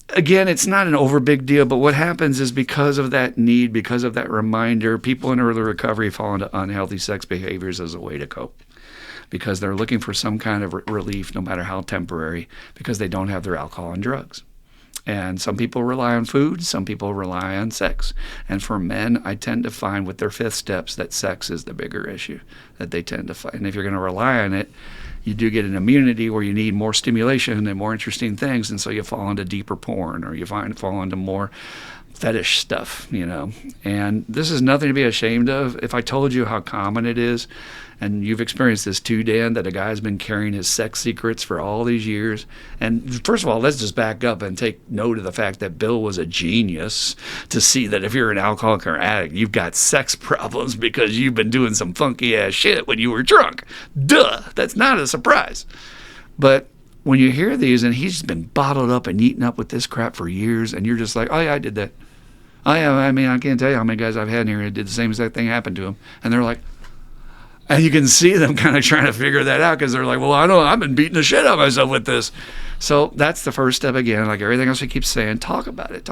again, it's not an over big deal, but what happens is because of that need, because of that reminder, people in early recovery fall into unhealthy sex behaviors as a way to cope, because they're looking for some kind of relief, no matter how temporary, because they don't have their alcohol and drugs. And some people rely on food, some people rely on sex. And for men, I tend to find with their 5th steps that sex is the bigger issue that they tend to find. And if you're going to rely on it, you do get an immunity where you need more stimulation and more interesting things, and so you fall into deeper porn, or you fall into more fetish stuff, And this is nothing to be ashamed of. If I told you how common it is, and you've experienced this too, Dan, that a guy's been carrying his sex secrets for all these years. And first of all, let's just back up and take note of the fact that Bill was a genius to see that if you're an alcoholic or addict, you've got sex problems because you've been doing some funky ass shit when you were drunk. Duh, that's not a surprise. But when you hear these, and he's been bottled up and eaten up with this crap for years, and you're just like, oh yeah, I did that. Oh yeah, I mean, I can't tell you how many guys I've had in here that did the same exact thing happened to them. And they're like, and you can see them kind of trying to figure that out, because they're like, well, I know I've been beating the shit out of myself with this. So that's the first step again. Like everything else we keep saying, talk about it.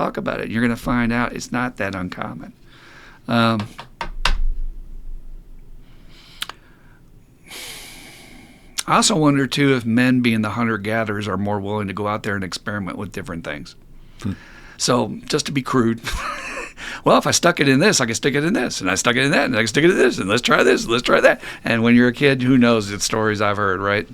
You're going to find out it's not that uncommon. I also wonder, too, if men, being the hunter-gatherers, are more willing to go out there and experiment with different things. So just to be crude, well, if I stuck it in this, I can stick it in this, and I stuck it in that, and I can stick it in this, and let's try this, let's try that. And when you're a kid, who knows? It's stories I've heard, right?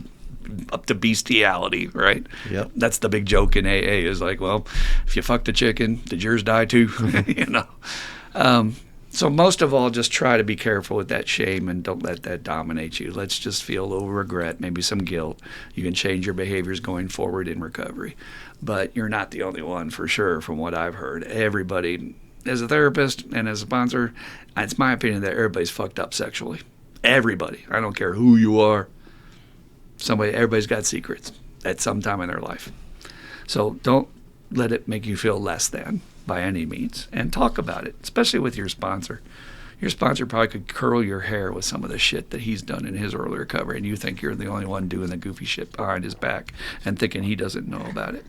Up to bestiality, right? Yep. That's the big joke in AA is like, well, if you fucked a chicken, did yours die too? So most of all, just try to be careful with that shame and don't let that dominate you. Let's just feel a little regret, maybe some guilt. You can change your behaviors going forward in recovery. But you're not the only one, for sure, from what I've heard. Everybody as a therapist and as a sponsor, it's my opinion that everybody's fucked up sexually. Everybody. I don't care who you are. Everybody's got secrets at some time in their life. So don't let it make you feel less than by any means, and talk about it, especially with your sponsor. Your sponsor probably could curl your hair with some of the shit that he's done in his early recovery, and you think you're the only one doing the goofy shit behind his back and thinking he doesn't know about it.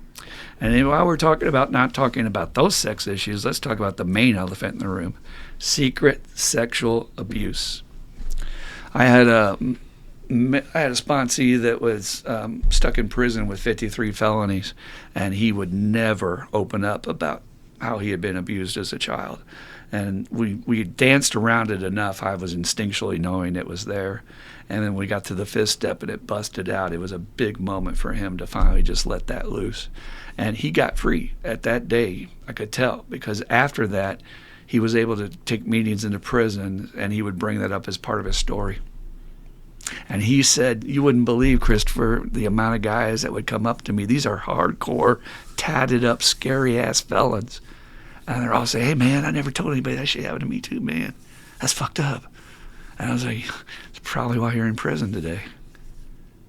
And then while we're talking about not talking about those sex issues, let's talk about the main elephant in the room: secret sexual abuse. I had a sponsee that was stuck in prison with 53 felonies, and he would never open up about how he had been abused as a child. And we danced around it enough. I was instinctually knowing it was there. And then we got to the fifth step and it busted out. It was a big moment for him to finally just let that loose. And he got free at that day, I could tell, because after that, he was able to take meetings into prison, and he would bring that up as part of his story. And he said, you wouldn't believe, Christopher, the amount of guys that would come up to me. These are hardcore, tatted up, scary-ass felons. And they're all saying, hey, man, I never told anybody that shit happened to me too, man. That's fucked up. And I was like, it's probably why you're in prison today.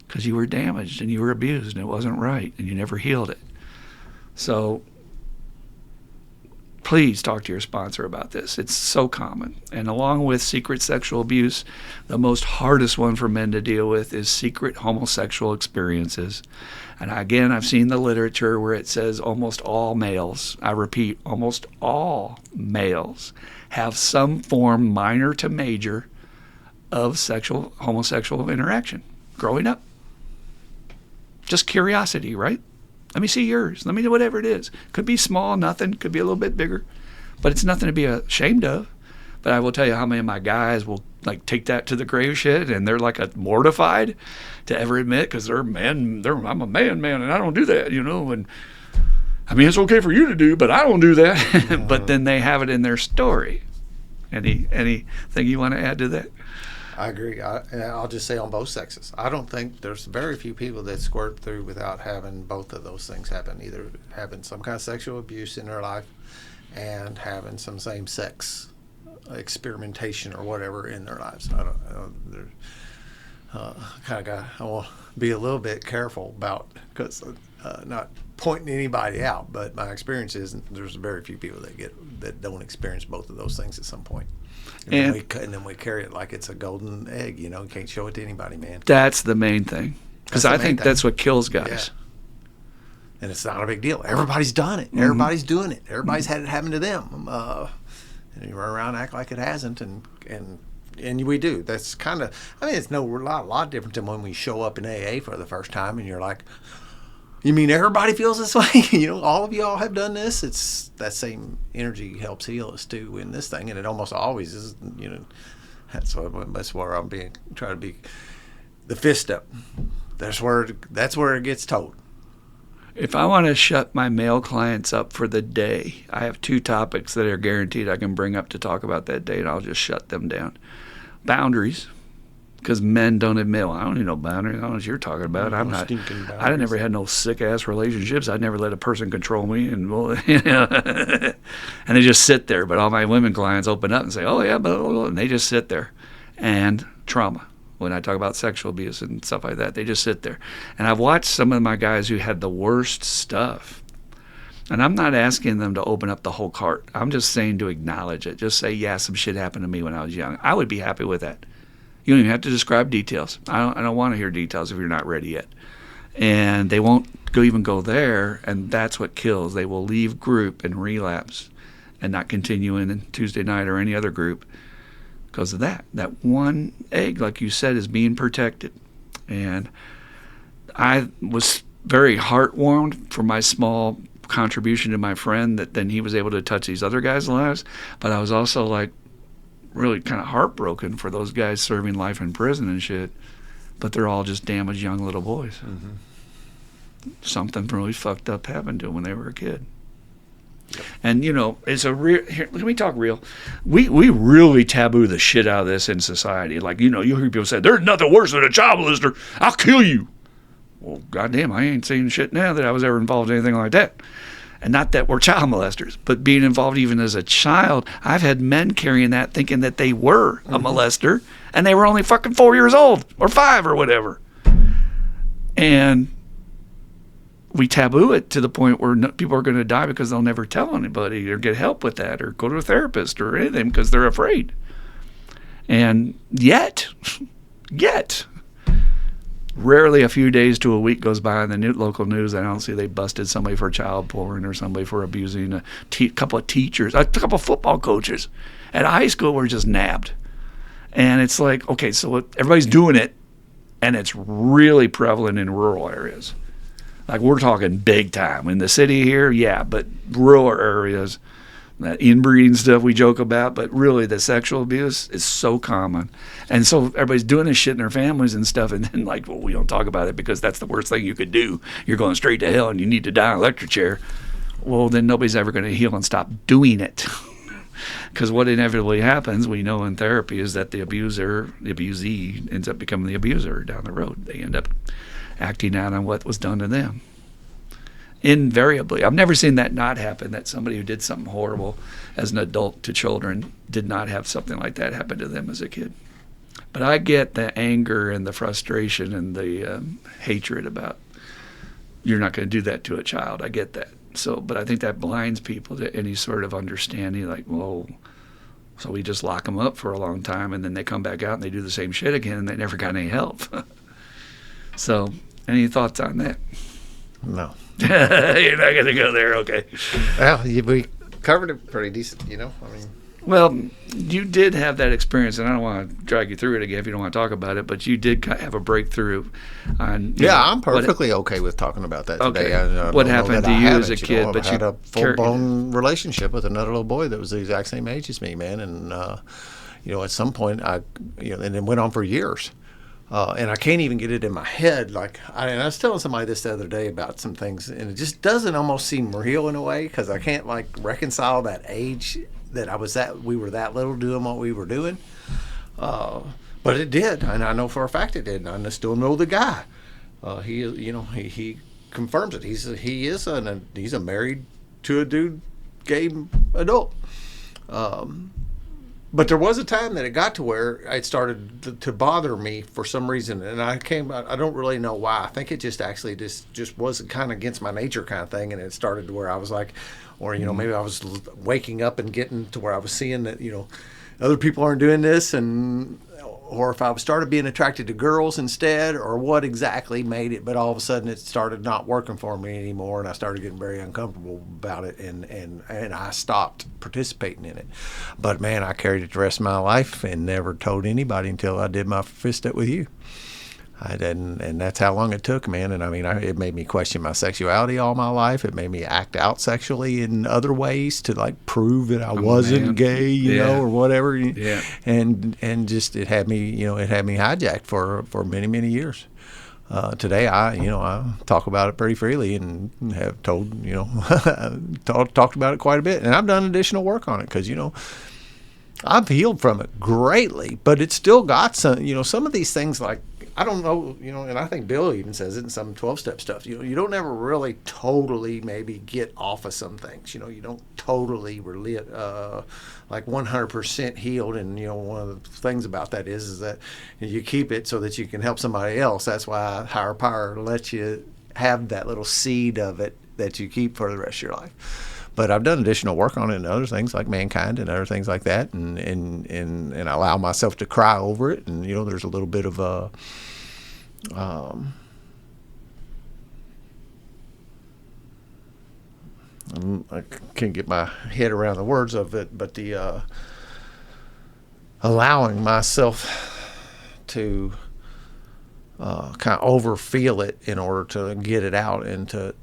Because you were damaged and you were abused and it wasn't right and you never healed it. So please talk to your sponsor about this. It's so common. And along with secret sexual abuse, the most hardest one for men to deal with is secret homosexual experiences. And again, I've seen the literature where it says almost all males, I repeat, almost all males have some form, minor to major, of homosexual interaction growing up. Just curiosity, right? Let me see yours. Let me do whatever it is. Could be small, nothing. Could be a little bit bigger. But it's nothing to be ashamed of. But I will tell you how many of my guys will take that to the grave shit, and they're mortified to ever admit, because they're men. I'm a man, and I don't do that, And I mean, it's okay for you to do, but I don't do that. But then they have it in their story. Anything you want to add to that? I agree. I'll just say on both sexes. I don't think there's very few people that squirt through without having both of those things happen, either having some kind of sexual abuse in their life and having some same-sex experimentation or whatever in their lives. I want to be a little bit careful about, because not pointing anybody out, but my experience is there's very few people that don't experience both of those things at some point. And then we carry it like it's a golden egg, You can't show it to anybody, man. That's the main thing, because I think that's what kills guys. Yeah. And it's not a big deal. Everybody's done it. Mm-hmm. Everybody's doing it. Everybody's had it happen to them. And you run around and act like it hasn't, and we do. That's kind of, it's a lot different than when we show up in AA for the first time and you're like, you mean everybody feels this way? All of y'all have done this. It's that same energy helps heal us too in this thing, and it almost always is. That's where I'm trying to be the fifth step. That's where it gets told. If I want to shut my male clients up for the day, I have 2 topics that are guaranteed I can bring up to talk about that day, and I'll just shut them down. Boundaries, because men don't admit, well, I don't need no boundaries. I don't know what you're talking about. I never had no sick-ass relationships. I never let a person control me, and and they just sit there. But all my women clients open up and say, oh, yeah, and they just sit there. And trauma. When I talk about sexual abuse and stuff like that, they just sit there. And I've watched some of my guys who had the worst stuff. And I'm not asking them to open up the whole cart. I'm just saying to acknowledge it. Just say, yeah, some shit happened to me when I was young. I would be happy with that. You don't even have to describe details. I don't want to hear details if you're not ready yet. And they won't even go there, and that's what kills. They will leave group and relapse and not continue in Tuesday night or any other group. Because of that one egg, like you said, is being protected. And I was very heartwarmed for my small contribution to my friend that then he was able to touch these other guys' lives. But I was also really kind of heartbroken for those guys serving life in prison and shit. But they're all just damaged young little boys. Mm-hmm. Something really fucked up happened to them when they were a kid. Yep. And it's a real. Here, let me talk real. We really taboo the shit out of this in society. You hear people say, "There's nothing worse than a child molester. I'll kill you." Well, goddamn, I ain't saying shit now that I was ever involved in anything like that. And not that we're child molesters, but being involved even as a child, I've had men carrying that thinking that they were a molester and they were only fucking 4 years old or 5 or whatever. And we taboo it to the point where people are going to die because they'll never tell anybody or get help with that or go to a therapist or anything because they're afraid. And yet, rarely a few days to a week goes by in the local news I don't see they busted somebody for child porn or somebody for abusing a couple of teachers, a couple of football coaches at high school were just nabbed. And it's like, okay, so everybody's doing it, and it's really prevalent in rural areas. Like we're talking big time. In the city here, yeah, but rural areas, that inbreeding stuff we joke about, but really the sexual abuse is so common. And so everybody's doing this shit in their families and stuff, and then like, well, we don't talk about it because that's the worst thing you could do. You're going straight to hell and you need to die in an electric chair. Well, then nobody's ever going to heal and stop doing it. Because what inevitably happens, we know in therapy, is that the abusee ends up becoming the abuser down the road. They end up acting out on what was done to them. Invariably. I've never seen that not happen, that somebody who did something horrible as an adult to children did not have something like that happen to them as a kid. But I get the anger and the frustration and the hatred about you're not going to do that to a child. I get that. But I think that blinds people to any sort of understanding, like, well, so we just lock them up for a long time and then they come back out and they do the same shit again and they never got any help. So, any thoughts on that? No. You're not going to go there, okay. Well, we covered it pretty decent, I mean. Well, you did have that experience, and I don't want to drag you through it again if you don't want to talk about it, but you did have a breakthrough on... I'm perfectly okay with talking about that today. Okay. What happened to you as a kid? I had a full-blown relationship with another little boy that was the exact same age as me, man, and, at some point, and it went on for years. And I can't even get it in my head. I was telling somebody this the other day about some things, and it just doesn't almost seem real in a way because I can't reconcile that age that we were that little doing what we were doing. But it did, and I know for a fact it did. And I still know the guy. He confirms it. He's a married to a dude, gay adult. But there was a time that it got to where it started to bother me for some reason, and I don't really know why. I think it just actually just was kind of against my nature kind of thing, and it started to where I was like, or maybe I was waking up and getting to where I was seeing that other people aren't doing this, or if I started being attracted to girls instead, or what exactly made it. But all of a sudden, it started not working for me anymore, and I started getting very uncomfortable about it, and I stopped participating in it. But man, I carried it the rest of my life and never told anybody until I did my fist up with you. And that's how long it took, man. And I mean, it made me question my sexuality all my life. It made me act out sexually in other ways to prove that I wasn't gay, you know, or whatever. Yeah. And just it had me hijacked for many, many years. Today, I talk about it pretty freely and have told, talked about it quite a bit. And I've done additional work on it because, I've healed from it greatly, but it's still got some, some of these things I don't know, and I think Bill even says it in some 12-step stuff. You don't ever really totally maybe get off of some things. You don't totally 100% healed. And one of the things about that is that you keep it so that you can help somebody else. That's why higher power lets you have that little seed of it that you keep for the rest of your life. But I've done additional work on it and other things like Mankind and other things like that, and I allow myself to cry over it. And there's a little bit of a I can't get my head around the words of it, but the allowing myself to kind of overfeel it in order to get it out and to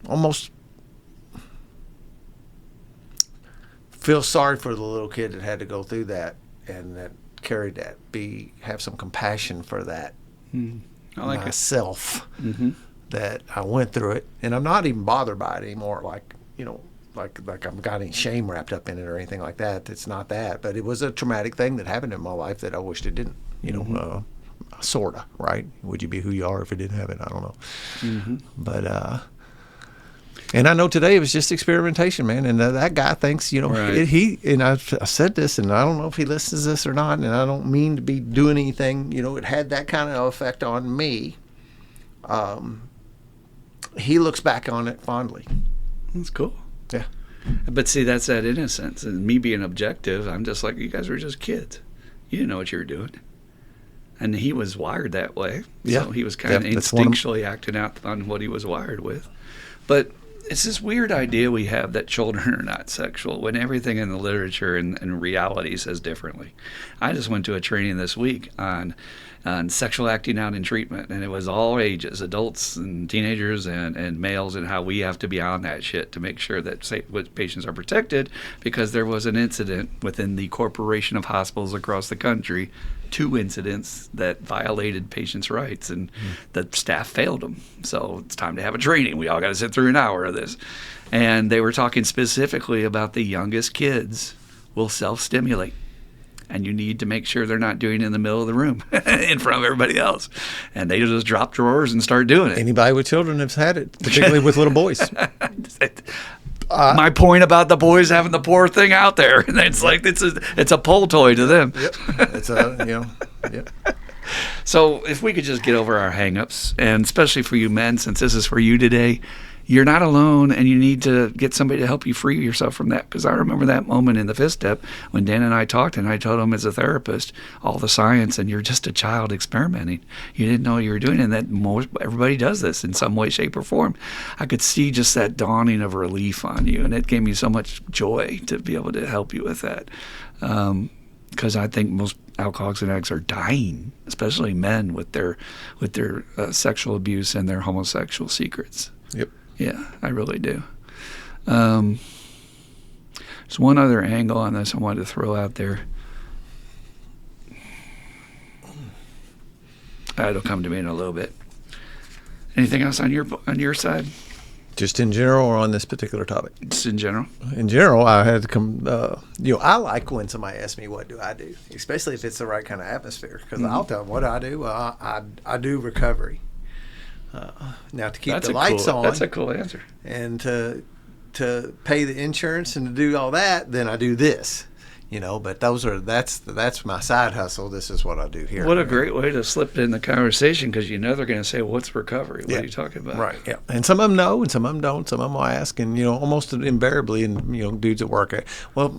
almost feel sorry for the little kid that had to go through that and that carried that. Have some compassion for that. I like myself. Mm-hmm. That I went through it, and I'm not even bothered by it anymore. Like I've got any shame wrapped up in it or anything like that. It's not that, but it was a traumatic thing that happened in my life that I wished it didn't. Sorta, right? Would you be who you are if it didn't happen? I don't know. Mm-hmm. But And I know today it was just experimentation, man. And that guy thinks, you know, Right. and I said this, and I don't know if he listens to this or not, and I don't mean to be doing anything. You know, it had that kind of effect on me. He looks back on it fondly. That's cool. Yeah. But see, that's that innocence. And me being objective, I'm just like, you guys were just kids. You didn't know what you were doing. And he was wired that way. Yeah. So he was kind of instinctually acting out on what he was wired with. But it's this weird idea we have that children are not sexual when everything in the literature and reality says differently. I just went to a training this week on sexual acting out in treatment, and it was all ages, adults and teenagers and males, and how we have to be on that shit to make sure that patients are protected, because there was an incident within the corporation of hospitals across the country, 2 incidents that violated patients' rights, and the staff failed them. So it's time to have a training. We all got to sit through an hour of this. And they were talking specifically about the youngest kids will self-stimulate. And you need to make sure they're not doing it in the middle of the room in front of everybody else. And they just drop drawers and start doing it. Anybody with children has had it, particularly with little boys. My point about the boys having the poor thing out there, and it's like it's a pull toy to them. Yep. It's a, you know, yep. So if we could just get over our hang-ups, and especially for you men, since this is for you today, you're not alone, and you need to get somebody to help you free yourself from that. Because I remember that moment in the fifth step when Dan and I talked, and I told him as a therapist all the science, and you're just a child experimenting. You didn't know you were doing it, and that everybody does this in some way, shape, or form. I could see just that dawning of relief on you, and it gave me so much joy to be able to help you with that. Because I think most alcoholics and addicts are dying, especially men, with their sexual abuse and their homosexual secrets. Yep. Yeah, I really do. There's one other angle on this I wanted to throw out there. It'll come to me in a little bit. Anything else on your side? Just in general, or on this particular topic? Just in general. In general, I had to come. I like when somebody asks me, "What do I do?" Especially if it's the right kind of atmosphere, because I'll tell them what I do. I do recovery. Now, to keep the lights on, that's a cool answer, and to pay the insurance and to do all that, then I do this, But that's my side hustle. This is what I do here. What a great way to slip it in the conversation, because they're going to say, "What's recovery? What are you talking about?" Right. Yeah. And some of them know, and some of them don't. Some of them will ask, and almost invariably, and dudes at work, well.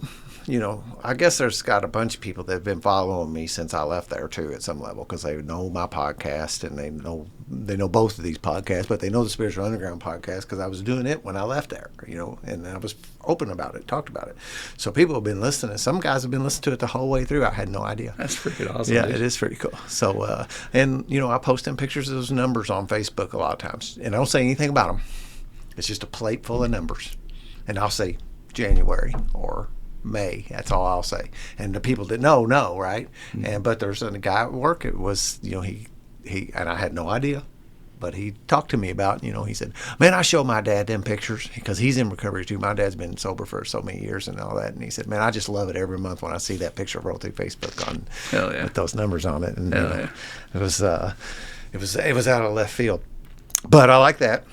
I guess there's got a bunch of people that have been following me since I left there too, at some level, because they know my podcast, and they know both of these podcasts, but they know the Spiritual Underground podcast because I was doing it when I left there, and I was open about it, talked about it. So people have been listening. Some guys have been listening to it the whole way through. I had no idea. That's pretty awesome. Yeah, dude. It is pretty cool. So, I post them pictures of those numbers on Facebook a lot of times, and I don't say anything about them. It's just a plate full of numbers, and I'll say January or May. That's all I'll say. And the people that know, right? Mm-hmm. But there's a guy at work. It was, he and I had no idea, but he talked to me about, he said, "Man, I show my dad them pictures," because he's in recovery too. My dad's been sober for so many years and all that. And he said, "Man, I just love it every month when I see that picture roll through Facebook with those numbers on it." And it was out of left field, but I like that.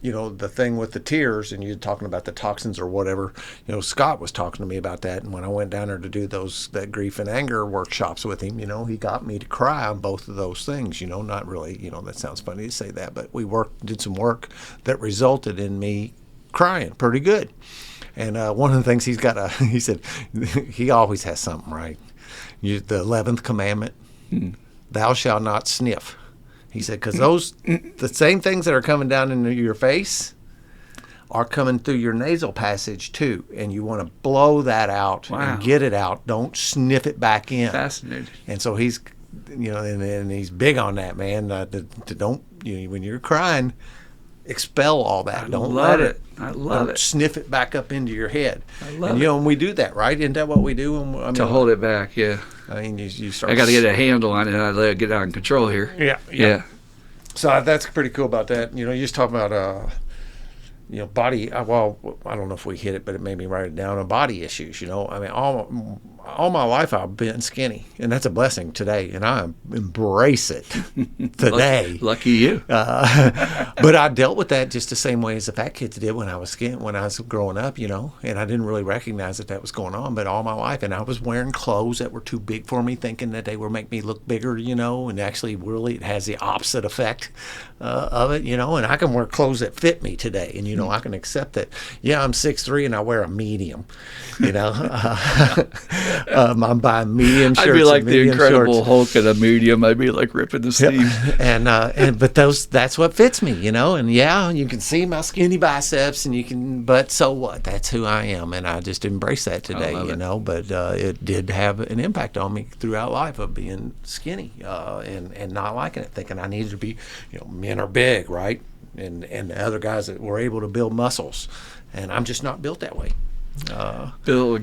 The thing with the tears, and you talking about the toxins or whatever, Scott was talking to me about that. And when I went down there to do that grief and anger workshops with him, he got me to cry on both of those things, not really, that sounds funny to say that, but we did some work that resulted in me crying pretty good. And one of the things he said, he always has something right. The 11th commandment, thou shalt not sniff. He said, because the same things that are coming down into your face are coming through your nasal passage too, and you want to blow that out and get it out. Don't sniff it back in. Fascinating. And so he's, and he's big on that, man. Don't when you're crying, expel all that. Don't let it. I love it. Sniff it back up into your head. I love it. And we do that, right? Isn't that what we do? To hold it back, yeah. I mean, you start. I got to get a handle on it. I let it get out of control here. Yeah. So that's pretty cool about that. You just talk about body. Well, I don't know if we hit it, but it made me write it down. Body issues. I mean, all my life I've been skinny, and that's a blessing today, and I embrace it today. Lucky you. But I dealt with that just the same way as the fat kids did when I was growing up, and I didn't really recognize that was going on. But all my life, and I was wearing clothes that were too big for me, thinking that they would make me look bigger, and actually really it has the opposite effect of it, and I can wear clothes that fit me today, and I can accept that. Yeah, I'm 6'3" and I wear a medium, I'm buying medium shirts. I'd be like the Incredible shorts. Hulk in a medium. I'd be like ripping the seams. But that's what fits me, and yeah, you can see my skinny biceps, but so what? That's who I am, and I just embrace that today, But it did have an impact on me throughout life of being skinny and not liking it, thinking I needed to be, men are big, right? And the other guys that were able to build muscles, and I'm just not built that way. Bill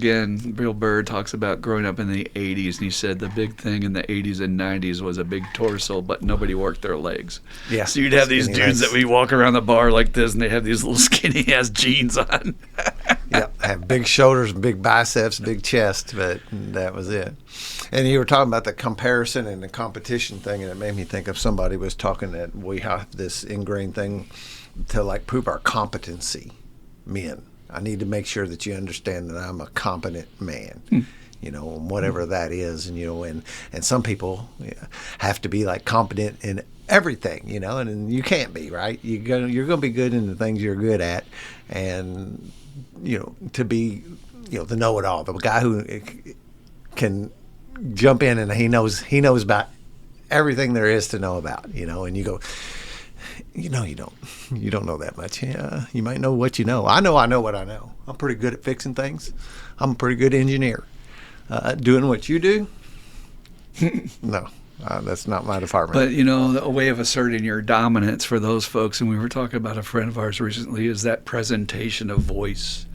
Burr talks about growing up in the 80s, and he said the big thing in the 80s and 90s was a big torso, but nobody worked their legs. Yeah. So you'd have these dudes that we walk around the bar like this, and they have these little skinny-ass jeans on. Yeah, have big shoulders, big biceps, big chest, but that was it. And you were talking about the comparison and the competition thing, and it made me think of somebody was talking that we have this ingrained thing to like prove our competency, men. I need to make sure that you understand that I'm a competent man, and whatever that is, and some people have to be like competent in everything, and you can't be, right? You're going to be good in the things you're good at, and to be, the know-it-all, the guy who can jump in and he knows about everything there is to know about, and you go, you don't know that much. Yeah, you might know what you know. I know what I know. I'm pretty good at fixing things. I'm a pretty good engineer. Doing what you do, no, that's not my department. But a way of asserting your dominance for those folks, and we were talking about a friend of ours recently, is that presentation of voice.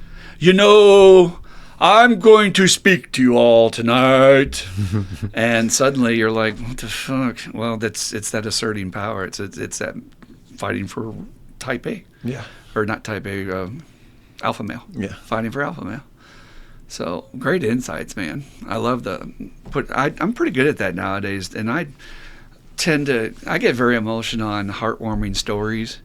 I'm going to speak to you all tonight. And suddenly you're like, what the fuck? Well, it's that asserting power. It's that fighting for type A. Yeah. Or not type A, alpha male. Yeah. Fighting for alpha male. So great insights, man. I love I'm pretty good at that nowadays. And I get very emotional on heartwarming stories.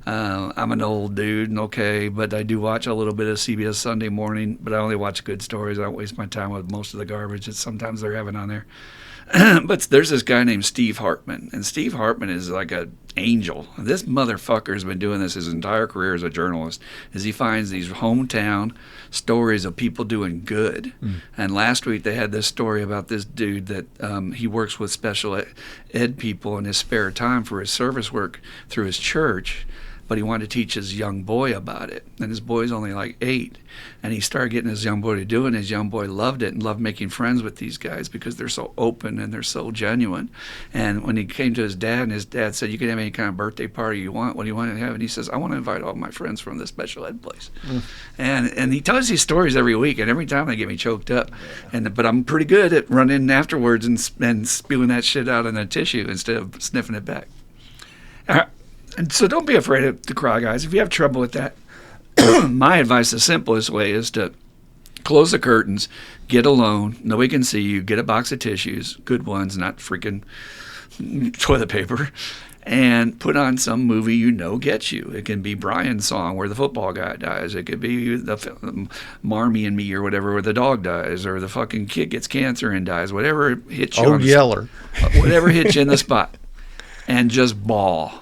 I'm an old dude, but I do watch a little bit of CBS Sunday Morning, but I only watch good stories. I don't waste my time with most of the garbage that sometimes they're having on there. But there's this guy named Steve Hartman, and Steve Hartman is like an angel. This motherfucker has been doing this his entire career as a journalist, is he finds these hometown stories of people doing good. And last week they had this story about this dude that he works with special ed people in his spare time for his service work through his church. But he wanted to teach his young boy about it. And his boy's only like 8. And he started getting his young boy to do it, and his young boy loved it and loved making friends with these guys because they're so open and they're so genuine. And when he came to his dad, and his dad said, you can have any kind of birthday party you want. What do you want to have? And he says, I want to invite all my friends from the special ed place. And he tells these stories every week, and every time they get me choked up. But I'm pretty good at running afterwards and spewing that shit out in a tissue instead of sniffing it back. And so don't be afraid to cry, guys. If you have trouble with that, my advice, the simplest way, is to close the curtains, get alone, nobody can see you, get a box of tissues, good ones, not freaking toilet paper, and put on some movie gets you. It can be Brian's song where the football guy dies. It could be the Marmee and Me or whatever where the dog dies, or the fucking kid gets cancer and dies, whatever hits you. Old Yeller. Whatever hits you in the spot. And just bawl.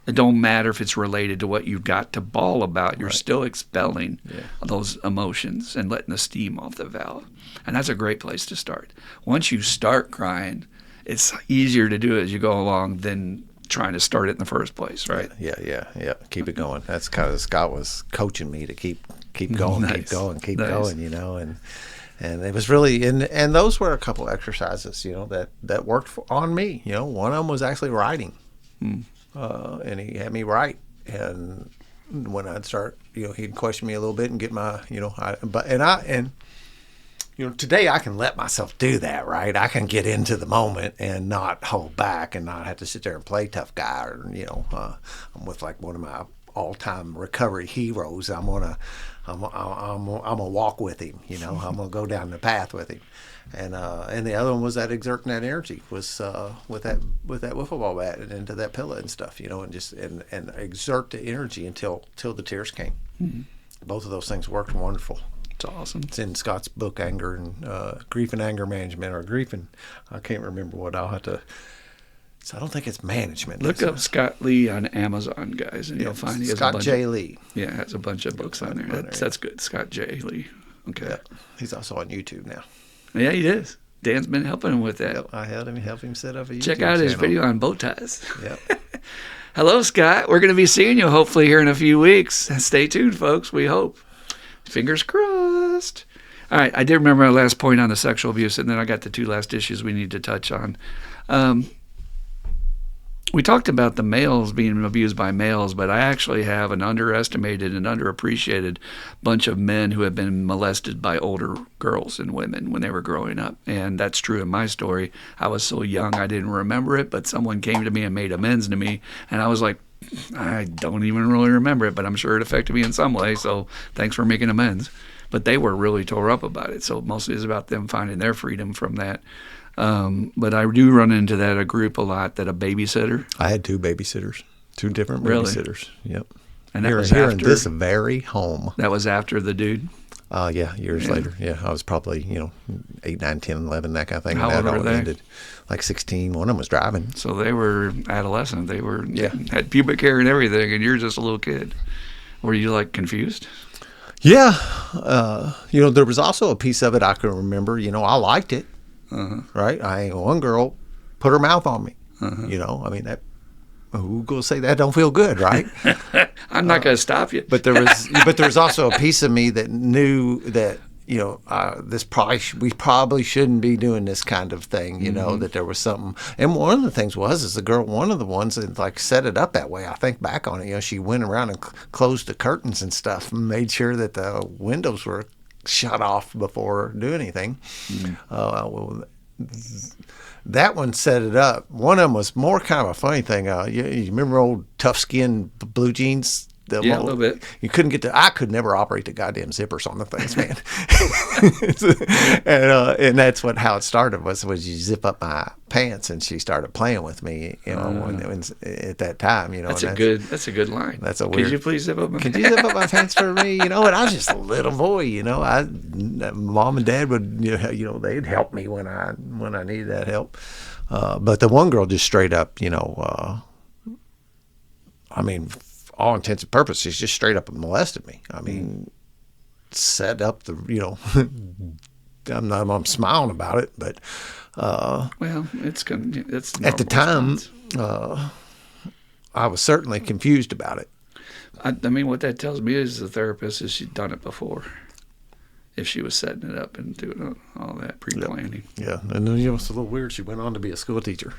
It don't matter if it's related to what you've got to bawl about. You're still expelling those emotions and letting the steam off the valve. And that's a great place to start. Once you start crying, it's easier to do it as you go along than trying to start it in the first place, right? Yeah. Keep it going. That's kind of Scott was coaching me to keep going, Nice. keep going, And it was really, and those were a couple exercises, that worked on me. One of them was actually writing. And he had me write, and when I'd start, he'd question me a little bit and get my, today I can let myself do that, right? I can get into the moment and not hold back and not have to sit there and play tough guy, or I'm with like one of my all-time recovery heroes. I'm gonna walk with him. I'm gonna go down the path with him. And the other one was that exerting that energy was with that wiffle ball bat and into that pillow and stuff. And just and exert the energy until the tears came. Mm-hmm. Both of those things worked wonderful. It's awesome. It's in Scott's book, Anger and Grief and Anger Management, or Grief and I can't remember what. I'll have to. So I don't think it's management. Look up Scott Lee on Amazon, guys, and you'll find he has Scott J. Lee. Yeah, has a bunch of books on there. That's good. Scott J. Lee. Okay. Yep. He's also on YouTube now. Yeah, he is. Dan's been helping him with that. Yep, I helped him set up a YouTube Check out his video on bow ties. Yep. Hello, Scott. We're going to be seeing you hopefully here in a few weeks. Stay tuned, folks. We hope. Fingers crossed. All right. I did remember my last point on the sexual abuse, and then I got the two last issues we need to touch on. We talked about the males being abused by males, but I actually have an underestimated and underappreciated bunch of men who have been molested by older girls and women when they were growing up. And that's true in my story. I was so young I didn't remember it, but someone came to me and made amends to me, and I was like, I don't even really remember it, but I'm sure it affected me in some way, so thanks for making amends. But they were really tore up about it, so mostly it's about them finding their freedom from that. But I do run into that a group a lot, that a babysitter. I had two babysitters, two different babysitters. Really? Yep. And that was here after, in this very home. That was after the dude? Yeah, years later. Yeah, I was probably, 8, 9, 10, 11, that kind of thing. How old were they? Ended like 16. One of them was driving. So they were adolescent. They were had pubic hair and everything, and you're just a little kid. Were you confused? Yeah. There was also a piece of it I can remember. I liked it. Uh-huh. Right? One girl put her mouth on me. Uh-huh. Who's gonna say that don't feel good, right? I'm not gonna stop you. But there was also a piece of me that knew that we probably shouldn't be doing this kind of thing. Mm-hmm. That there was something. And one of the things is the girl, one of the ones that set it up that way. I think back on it. She went around and closed the curtains and stuff, and made sure that the windows were shut off before doing anything. Mm-hmm. That one set it up. One of them was more kind of a funny thing. You remember old tough skin blue jeans? A little bit. You couldn't I could never operate the goddamn zippers on the things, man. And that's how it started was you zip up my pants, and she started playing with me, when at that time, That's a good line. That's a weird. Could you please zip up my pants? Could you zip up my pants for me? And I was just a little boy, Mom and Dad would, they'd help me when I needed that help. But the one girl just straight up, all intents and purposes, just straight up molested me. Set up the, I'm smiling about it, but it's at the time, I was certainly confused about it. What that tells me is the therapist is she'd done it before. If she was setting it up and doing all that pre-planning. Yeah. And then it's a little weird. She went on to be a school teacher.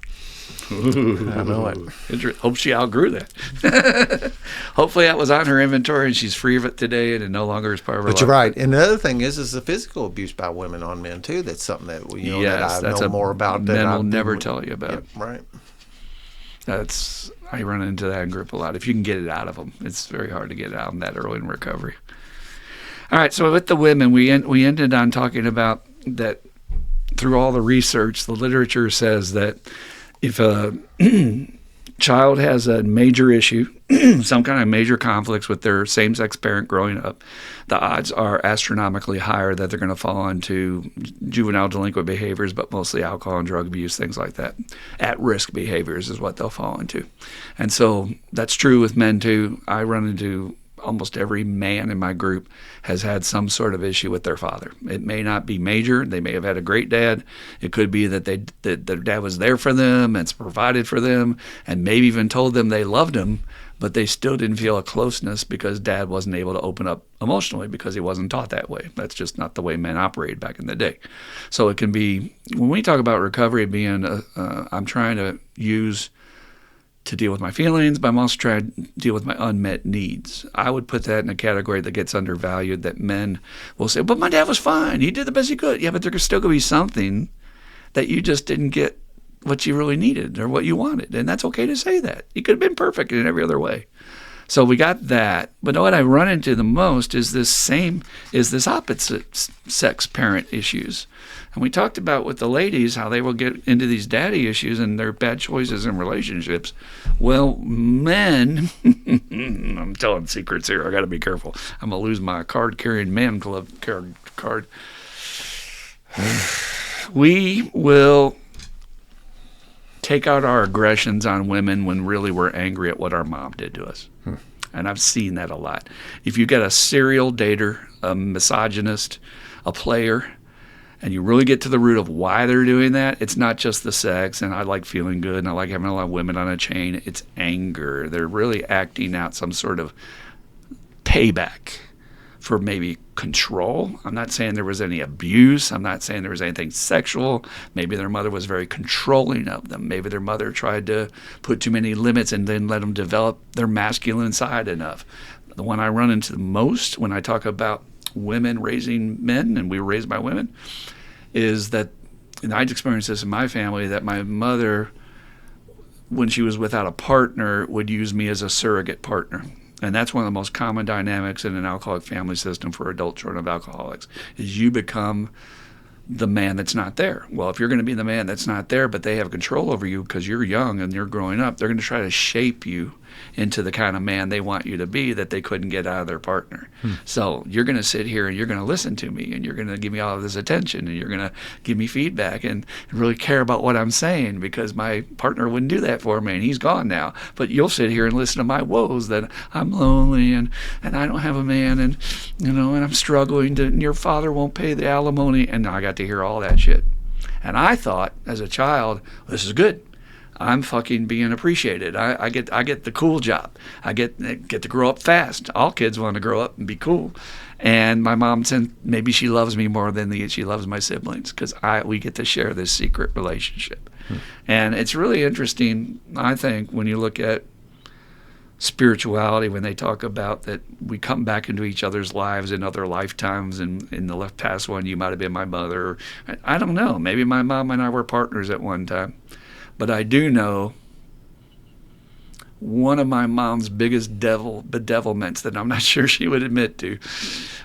Ooh. I know it. Hope she outgrew that. Hopefully that was on her inventory and she's free of it today and it no longer is part of her life. But you're right. And the other thing is the physical abuse by women on men too. That's something that that I know more about. Men will never tell you about. Yeah, right. I run into that in group a lot. If you can get it out of them, it's very hard to get it out in that early in recovery. All right, so with the women, we ended on talking about that through all the research, the literature says that if a child has a major issue, some kind of major conflicts with their same-sex parent growing up, the odds are astronomically higher that they're going to fall into juvenile delinquent behaviors, but mostly alcohol and drug abuse, things like that. At-risk behaviors is what they'll fall into. And so that's true with men, too. I run into almost every man in my group has had some sort of issue with their father. It may not be major. They may have had a great dad. It could be that their dad was there for them and provided for them and maybe even told them they loved them, but they still didn't feel a closeness because dad wasn't able to open up emotionally because he wasn't taught that way. That's just not the way men operated back in the day. So it can be, when we talk about recovery being, I'm trying to use to deal with my feelings, but I'm also trying to deal with my unmet needs. I would put that in a category that gets undervalued, that men will say, but my dad was fine. He did the best he could. Yeah, but there's still going to be something that you just didn't get what you really needed or what you wanted. And that's okay to say that. He could have been perfect in every other way. So we got that. But what I run into the most is this opposite sex parent issues. And we talked about with the ladies how they will get into these daddy issues and their bad choices in relationships. Well, men, I'm telling secrets here. I got to be careful. I'm going to lose my card-carrying man club card. We will take out our aggressions on women when really we're angry at what our mom did to us. And I've seen that a lot. If you get a serial dater, a misogynist, a player, and you really get to the root of why they're doing that, it's not just the sex, and I like feeling good, and I like having a lot of women on a chain. It's anger. They're really acting out some sort of payback for maybe control. I'm not saying there was any abuse. I'm not saying there was anything sexual. Maybe their mother was very controlling of them. Maybe their mother tried to put too many limits and then let them develop their masculine side enough. The one I run into the most when I talk about women raising men, and we were raised by women, is that, and I'd experienced this in my family, that my mother, when she was without a partner, would use me as a surrogate partner. And that's one of the most common dynamics in an alcoholic family system for adult children of alcoholics, is you become the man that's not there. Well, if you're going to be the man that's not there, but they have control over you because you're young and you're growing up, they're going to try to shape you into the kind of man they want you to be that they couldn't get out of their partner. So you're going to sit here and you're going to listen to me and you're going to give me all of this attention and you're going to give me feedback and really care about what I'm saying, because my partner wouldn't do that for me and he's gone now. But you'll sit here and listen to my woes that I'm lonely and I don't have a man and and I'm struggling and your father won't pay the alimony, and I got to hear all that shit. And I thought as a child, this is good. I'm fucking being appreciated. I get the cool job. I get to grow up fast. All kids want to grow up and be cool. And my mom said maybe she loves me more than she loves my siblings, because we get to share this secret relationship. And it's really interesting, I think, when you look at spirituality, when they talk about that we come back into each other's lives in other lifetimes, and in the past one you might have been my mother. I don't know. Maybe my mom and I were partners at one time. But I do know one of my mom's biggest bedevilments that I'm not sure she would admit to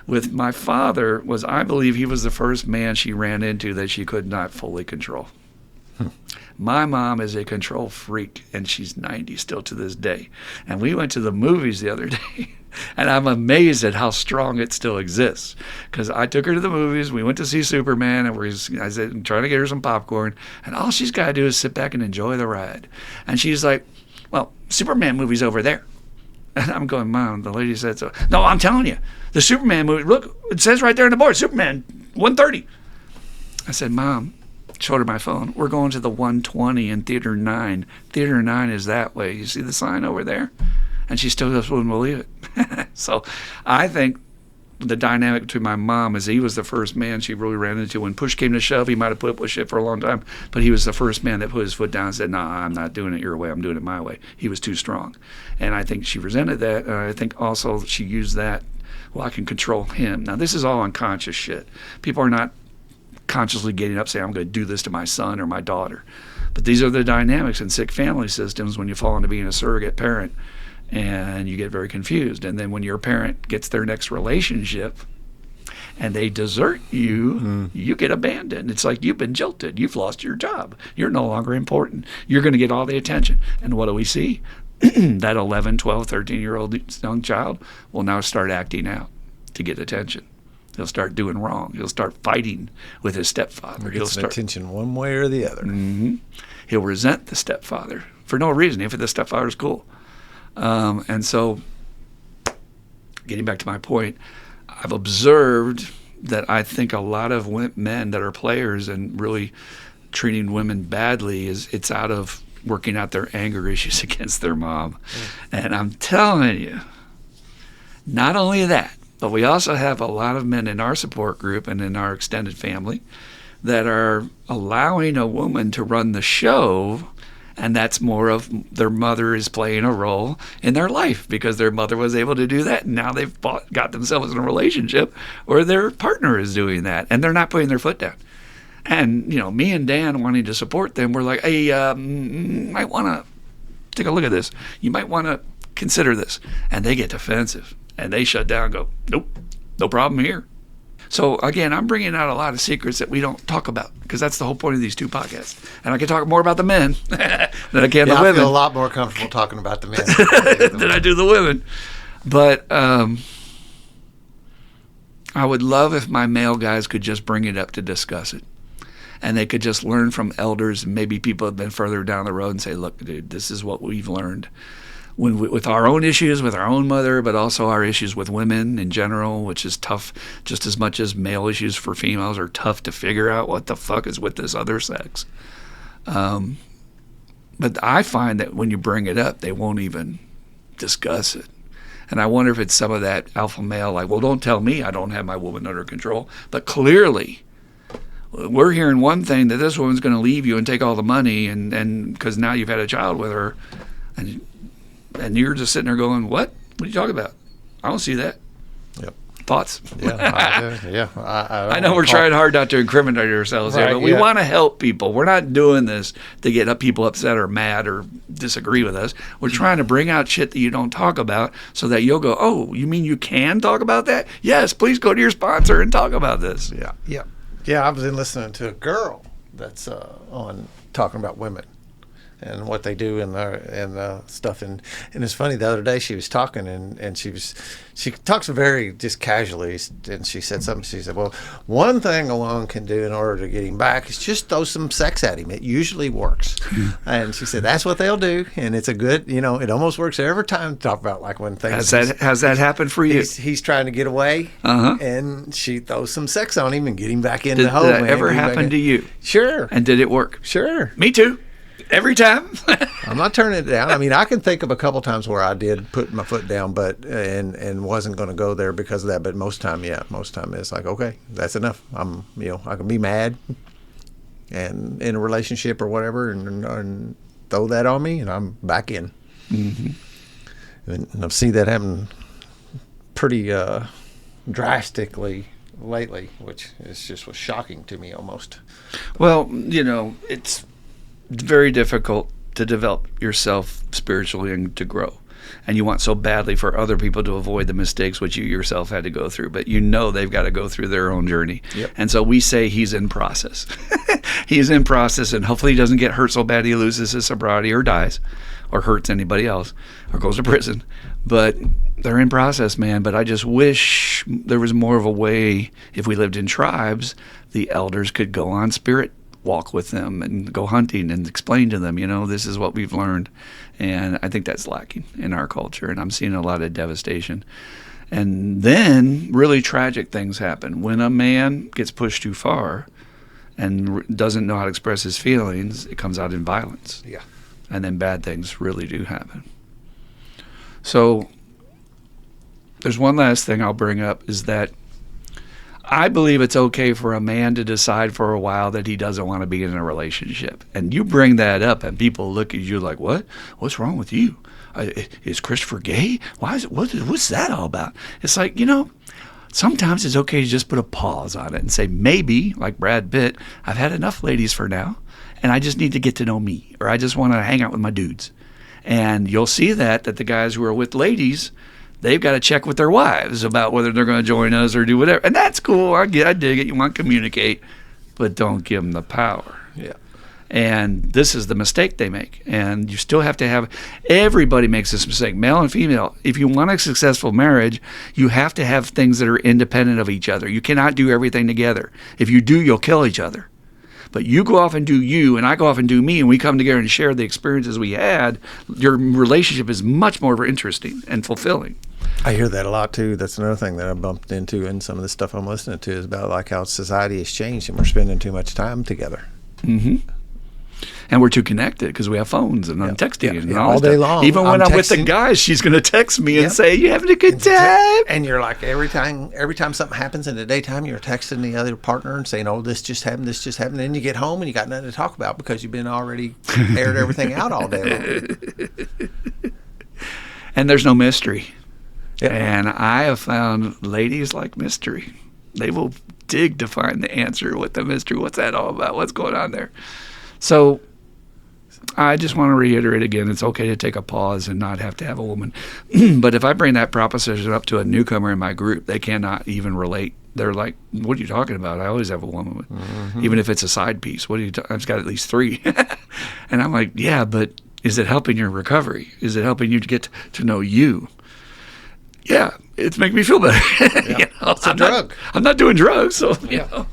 with my father was, I believe he was the first man she ran into that she could not fully control. My mom is a control freak, and she's 90 still to this day. And we went to the movies the other day, and I'm amazed at how strong it still exists. Because I took her to the movies, we went to see Superman, and I said, trying to get her some popcorn, and all she's got to do is sit back and enjoy the ride. And she's like, well, Superman movie's over there. And I'm going, Mom, the lady said so. No, I'm telling you, the Superman movie, look, it says right there on the board, Superman, 1:30. I said, Mom, showed her my phone, we're going to the 120 in Theater 9. Theater 9 is that way. You see the sign over there? And she still just wouldn't believe it. So I think the dynamic between my mom is he was the first man she really ran into. When push came to shove, he might have put up with shit for a long time, but he was the first man that put his foot down and said, nah, I'm not doing it your way, I'm doing it my way. He was too strong. And I think she resented that. I think also she used that, well, I can control him. Now, this is all unconscious shit. People are not consciously getting up saying, I'm going to do this to my son or my daughter. But these are the dynamics in sick family systems when you fall into being a surrogate parent, and you get very confused. And then when your parent gets their next relationship and they desert you, you get abandoned. It's like you've been jilted. You've lost your job. You're no longer important. You're going to get all the attention. And what do we see? That 11, 12, 13-year-old young child will now start acting out to get attention. He'll start doing wrong. He'll start fighting with his stepfather. He'll get some attention one way or the other. He'll resent the stepfather for no reason, if the stepfather's cool. And so, getting back to my point, I've observed that I think a lot of men that are players and really treating women badly it's out of working out their anger issues against their mom. And I'm telling you, not only that, but we also have a lot of men in our support group and in our extended family that are allowing a woman to run the show, and that's more of their mother is playing a role in their life because their mother was able to do that, and now they've got themselves in a relationship where their partner is doing that, and they're not putting their foot down. And, me and Dan wanting to support them, we're like, hey, you might want to take a look at this. You might want to consider this. And they get defensive and they shut down and go, nope, no problem here. So again, I'm bringing out a lot of secrets that we don't talk about, because that's the whole point of these two podcasts. And I can talk more about the men than I can the women. I feel a lot more comfortable talking about the men than I do the women. But I would love if my male guys could just bring it up to discuss it. And they could just learn from elders, and maybe people have been further down the road, and say, look, dude, this is what we've learned. With our own issues, with our own mother, but also our issues with women in general, which is tough just as much as male issues for females are tough to figure out what the fuck is with this other sex. But I find that when you bring it up, they won't even discuss it. And I wonder if it's some of that alpha male, like, well, don't tell me I don't have my woman under control. But clearly, we're hearing one thing, that this woman's going to leave you and take all the money, and because now you've had a child with her, and you're just sitting there going, what? What are you talking about? I don't see that. Yep. Thoughts? Yeah, I know we're trying hard not to incriminate ourselves here, but we want to help people. We're not doing this to get people upset or mad or disagree with us. We're trying to bring out shit that you don't talk about, so that you'll go, oh, you mean you can talk about that? Yes, please go to your sponsor and talk about this. Yeah, I was listening to a girl that's on talking about women and what they do and stuff. And it's funny, the other day she was talking, and she talks very just casually, and she said something. She said, well, one thing a woman can do in order to get him back is just throw some sex at him. It usually works. And she said that's what they'll do, and it's a good, it almost works every time. Talk about like when things has that happened for you? He's trying to get away, and she throws some sex on him and get him back in the home. Did that ever happen to you? Sure. And did it work? Sure. Me too. Every time. I'm not turning it down. I mean, I can think of a couple times where I did put my foot down, but and wasn't going to go there because of that. But most time, it's like, okay, that's enough. I can be mad and in a relationship or whatever, and throw that on me, and I'm back in. Mm-hmm. And I've seen that happen pretty drastically lately, which was shocking to me almost. Well, it's very difficult to develop yourself spiritually and to grow. And you want so badly for other people to avoid the mistakes which you yourself had to go through. But they've got to go through their own journey. Yep. And so we say he's in process. He's in process, and hopefully he doesn't get hurt so bad he loses his sobriety or dies or hurts anybody else or goes to prison. But they're in process, man. But I just wish there was more of a way, if we lived in tribes, the elders could go on spirit walk with them and go hunting and explain to them, this is what we've learned. And I think that's lacking in our culture, and I'm seeing a lot of devastation. And then really tragic things happen. When a man gets pushed too far and doesn't know how to express his feelings, it comes out in violence. Yeah. And then bad things really do happen. So there's one last thing I'll bring up, is that I believe it's okay for a man to decide for a while that he doesn't want to be in a relationship. And you bring that up and people look at you like, what? What's wrong with you? Is Christopher gay? Why is it? What's that all about? It's like, sometimes it's okay to just put a pause on it and say, maybe, like Brad Pitt, I've had enough ladies for now, and I just need to get to know me, or I just want to hang out with my dudes. And you'll see that the guys who are with ladies, they've got to check with their wives about whether they're going to join us or do whatever. And that's cool. I dig it. You want to communicate, but don't give them the power. Yeah. And this is the mistake they make. And you still have to have, everybody makes this mistake, male and female. If you want a successful marriage, you have to have things that are independent of each other. You cannot do everything together. If you do, you'll kill each other. But you go off and do you, and I go off and do me, and we come together and share the experiences we had, your relationship is much more interesting and fulfilling. I hear that a lot too. That's another thing that I bumped into in some of the stuff I'm listening to, is about like how society has changed and we're spending too much time together. Mm-hmm. And we're too connected because we have phones and I'm texting and all day long. Even when I'm with the guys, she's going to text me and say, "You having a good time?" And you're like, every time something happens in the daytime, you're texting the other partner and saying, "Oh, this just happened. This just happened." Then you get home and you got nothing to talk about because you've been already aired everything out all day long. And there's no mystery. Yep. And I have found ladies like mystery. They will dig to find the answer with the mystery. What's that all about? What's going on there? So I just want to reiterate again, it's okay to take a pause and not have to have a woman. But if I bring that proposition up to a newcomer in my group, they cannot even relate. They're like, what are you talking about? I always have a woman with, even if it's a side piece. What are you I've got at least 3. And I'm like, yeah, but is it helping your recovery? Is it helping you to get to know you? Yeah, it's making me feel better. Yeah. It's a drug. I'm not doing drugs, so you know.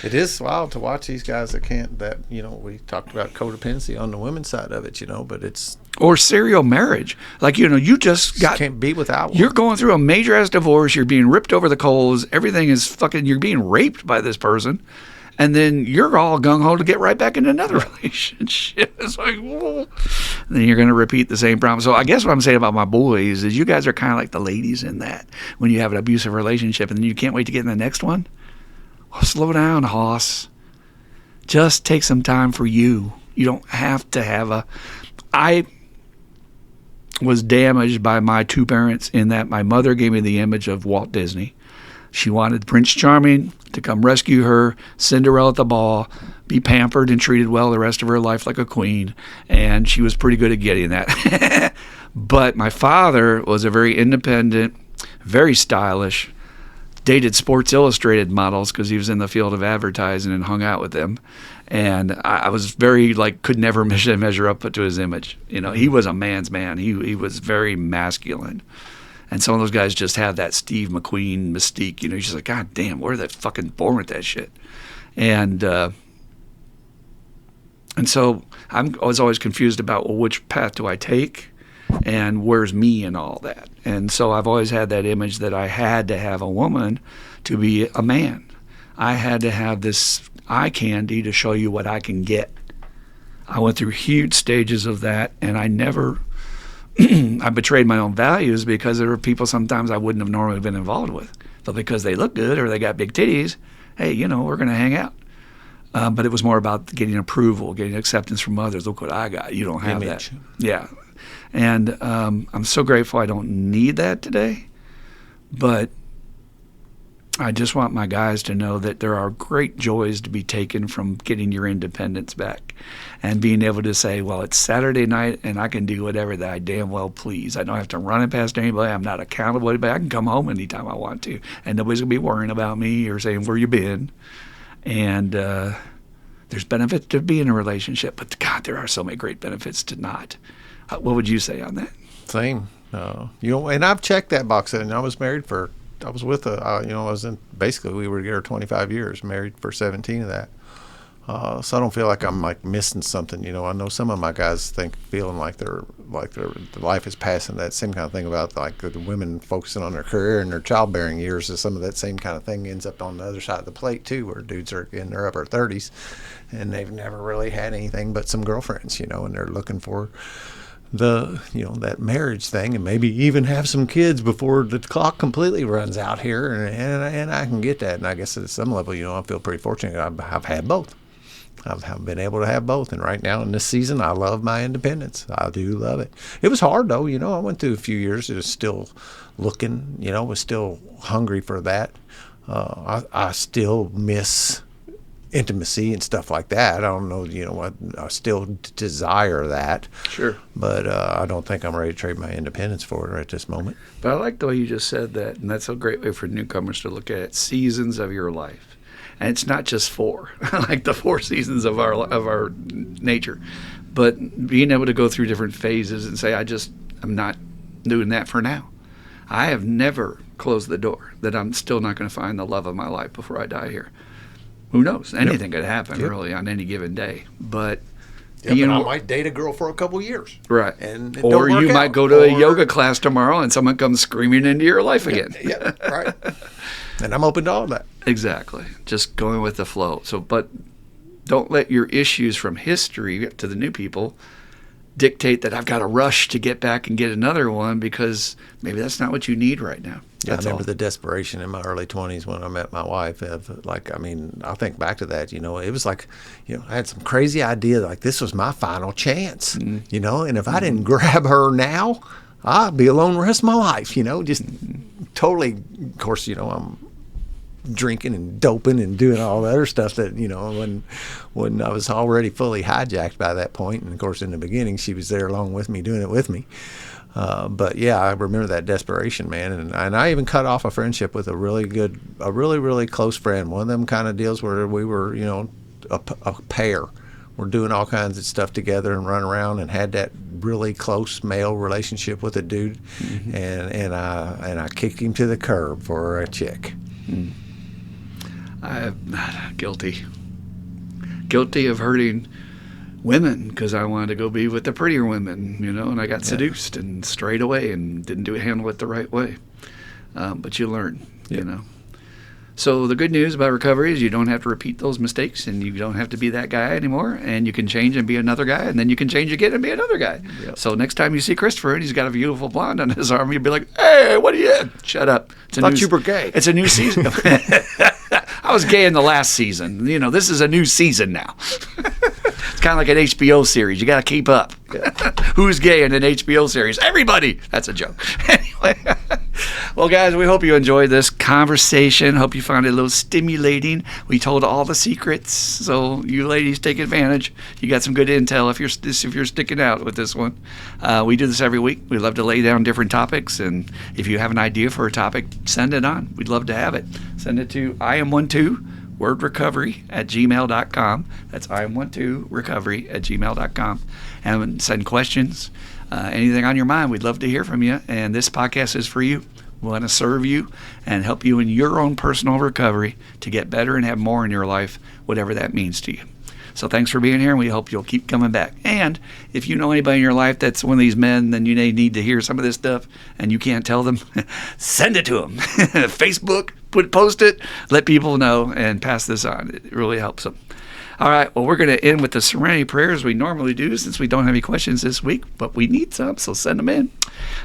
It is wild to watch these guys that we talked about codependency on the women's side of it, but it's... Or serial marriage. Like, you just can't be without one. You're going through a major-ass divorce. You're being ripped over the coals. Everything is fucking... You're being raped by this person. And then you're all gung-ho to get right back into another relationship. It's like, whoa. And then you're going to repeat the same problem. So I guess what I'm saying about my boys is you guys are kind of like the ladies in that. When you have an abusive relationship and then you can't wait to get in the next one. Well, slow down, Hoss. Just take some time for you. You don't have to have I was damaged by my 2 parents in that my mother gave me the image of Walt Disney. She wanted Prince Charming to come rescue her, Cinderella at the ball, be pampered and treated well the rest of her life like a queen, and she was pretty good at getting that. But my father was a very independent, very stylish, dated Sports Illustrated models because he was in the field of advertising and hung out with them. And I was very, could never measure up to his image. He was a man's man. He was very masculine. And some of those guys just have that Steve McQueen mystique. You're just like, God damn, where are they fucking born with that shit? And so I was always confused about, well, which path do I take? And where's me and all that? And so I've always had that image that I had to have a woman to be a man. I had to have this eye candy to show you what I can get. I went through huge stages of that, and I never... I betrayed my own values because there were people sometimes I wouldn't have normally been involved with. But because they look good or they got big titties, hey, we're going to hang out. But it was more about getting approval, getting acceptance from others. Look what I got. You don't have that. Yeah. And I'm so grateful I don't need that today. But I just want my guys to know that there are great joys to be taken from getting your independence back and being able to say, well, it's Saturday night and I can do whatever that I damn well please. I don't have to run it past anybody. I'm not accountable to anybody. I can come home anytime I want to. And nobody's going to be worrying about me or saying, where you been? And there's benefits to being in a relationship, but God, there are so many great benefits to not. What would you say on that? Same. And I've checked that box, and I was married basically we were together 25 years, married for 17 of that. So I don't feel like I'm missing something. I know some of my guys feeling like their life is passing. That same kind of thing about the women focusing on their career and their childbearing years. Is some of that same kind of thing ends up on the other side of the plate too, where dudes are in their upper 30s and they've never really had anything but some girlfriends, and they're looking for that marriage thing and maybe even have some kids before the clock completely runs out here, and I can get that. And I guess at some level, I feel pretty fortunate. I've had both. I've been able to have both, and right now in this season, I love my independence. I do love it. It was hard though, I went through a few years. It was still looking, was still hungry for that. I still miss intimacy and stuff like that. I don't know, I still desire that. Sure. But I don't think I'm ready to trade my independence for it at this moment. But I like the way you just said that, and that's a great way for newcomers to look at it. Seasons of your life. And it's not just 4, like the 4 seasons of our nature, but being able to go through different phases and say, I'm not doing that for now. I have never closed the door that I'm still not going to find the love of my life before I die here. Who knows? Anything could happen really on any given day. But I might date a girl for a couple years. Right. And or you might go to a yoga class tomorrow and someone comes screaming into your life again. Yeah, right. And I'm open to all of that. Exactly. Just going with the flow. But don't let your issues from history to the new people dictate that I've got to rush to get back and get another one, because maybe that's not what you need right now. I remember the desperation in my early 20s when I met my wife. I think back to that, it was like, I had some crazy idea this was my final chance, and if I didn't grab her now, I'd be alone the rest of my life, just totally, of course, I'm drinking and doping and doing all the other stuff that, when I was already fully hijacked by that point. And of course, in the beginning, she was there along with me, doing it with me. But yeah, I remember that desperation, man. And I even cut off a friendship with a really close friend. One of them kind of deals where we were, a pair. We're doing all kinds of stuff together and run around, and had that really close male relationship with a dude. Mm-hmm. And I kicked him to the curb for a chick. I'm guilty of hurting women because I wanted to go be with the prettier women, and I got seduced and strayed away and didn't handle it the right way. But you learn, So the good news about recovery is you don't have to repeat those mistakes, and you don't have to be that guy anymore, and you can change and be another guy, and then you can change again and be another guy. Yep. So next time you see Christopher and he's got a beautiful blonde on his arm, you'll be like, "Hey, what are you?" Shut up. Thought you were gay. It's a new season. I was gay in the last season. This is a new season now. It's kind of like an HBO series. You got to keep up. Who's gay in an HBO series? Everybody. That's a joke. Anyway. Well, guys, we hope you enjoyed this conversation. Hope you found it a little stimulating. We told all the secrets, so you ladies take advantage. You got some good intel if you're sticking out with this one. We do this every week. We love to lay down different topics, and if you have an idea for a topic, send it on. We'd love to have it. Send it to iam12wordrecovery@gmail.com. That's iam12recovery@gmail.com. And send questions. Anything on your mind, we'd love to hear from you. And this podcast is for you. We want to serve you and help you in your own personal recovery to get better and have more in your life, whatever that means to you. So thanks for being here, and we hope you'll keep coming back. And if you know anybody in your life that's one of these men, then you may need to hear some of this stuff, and you can't tell them, send it to them. Facebook, post it, let people know, and pass this on. It really helps them. All right, well, we're going to end with the Serenity Prayer as we normally do, since we don't have any questions this week, but we need some, so send them in.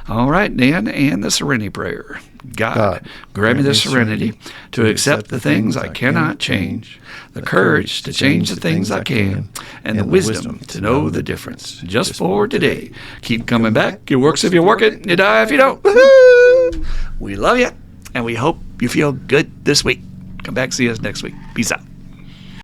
All right, Dan, and the Serenity Prayer. God, grant me the serenity to accept the things I cannot change, the courage to change the things I can, and the wisdom to know the difference. Just for today. Keep coming back. It works if you work it. You die if you don't. Woo-hoo! We love you, and we hope you feel good this week. Come back, see us next week. Peace out.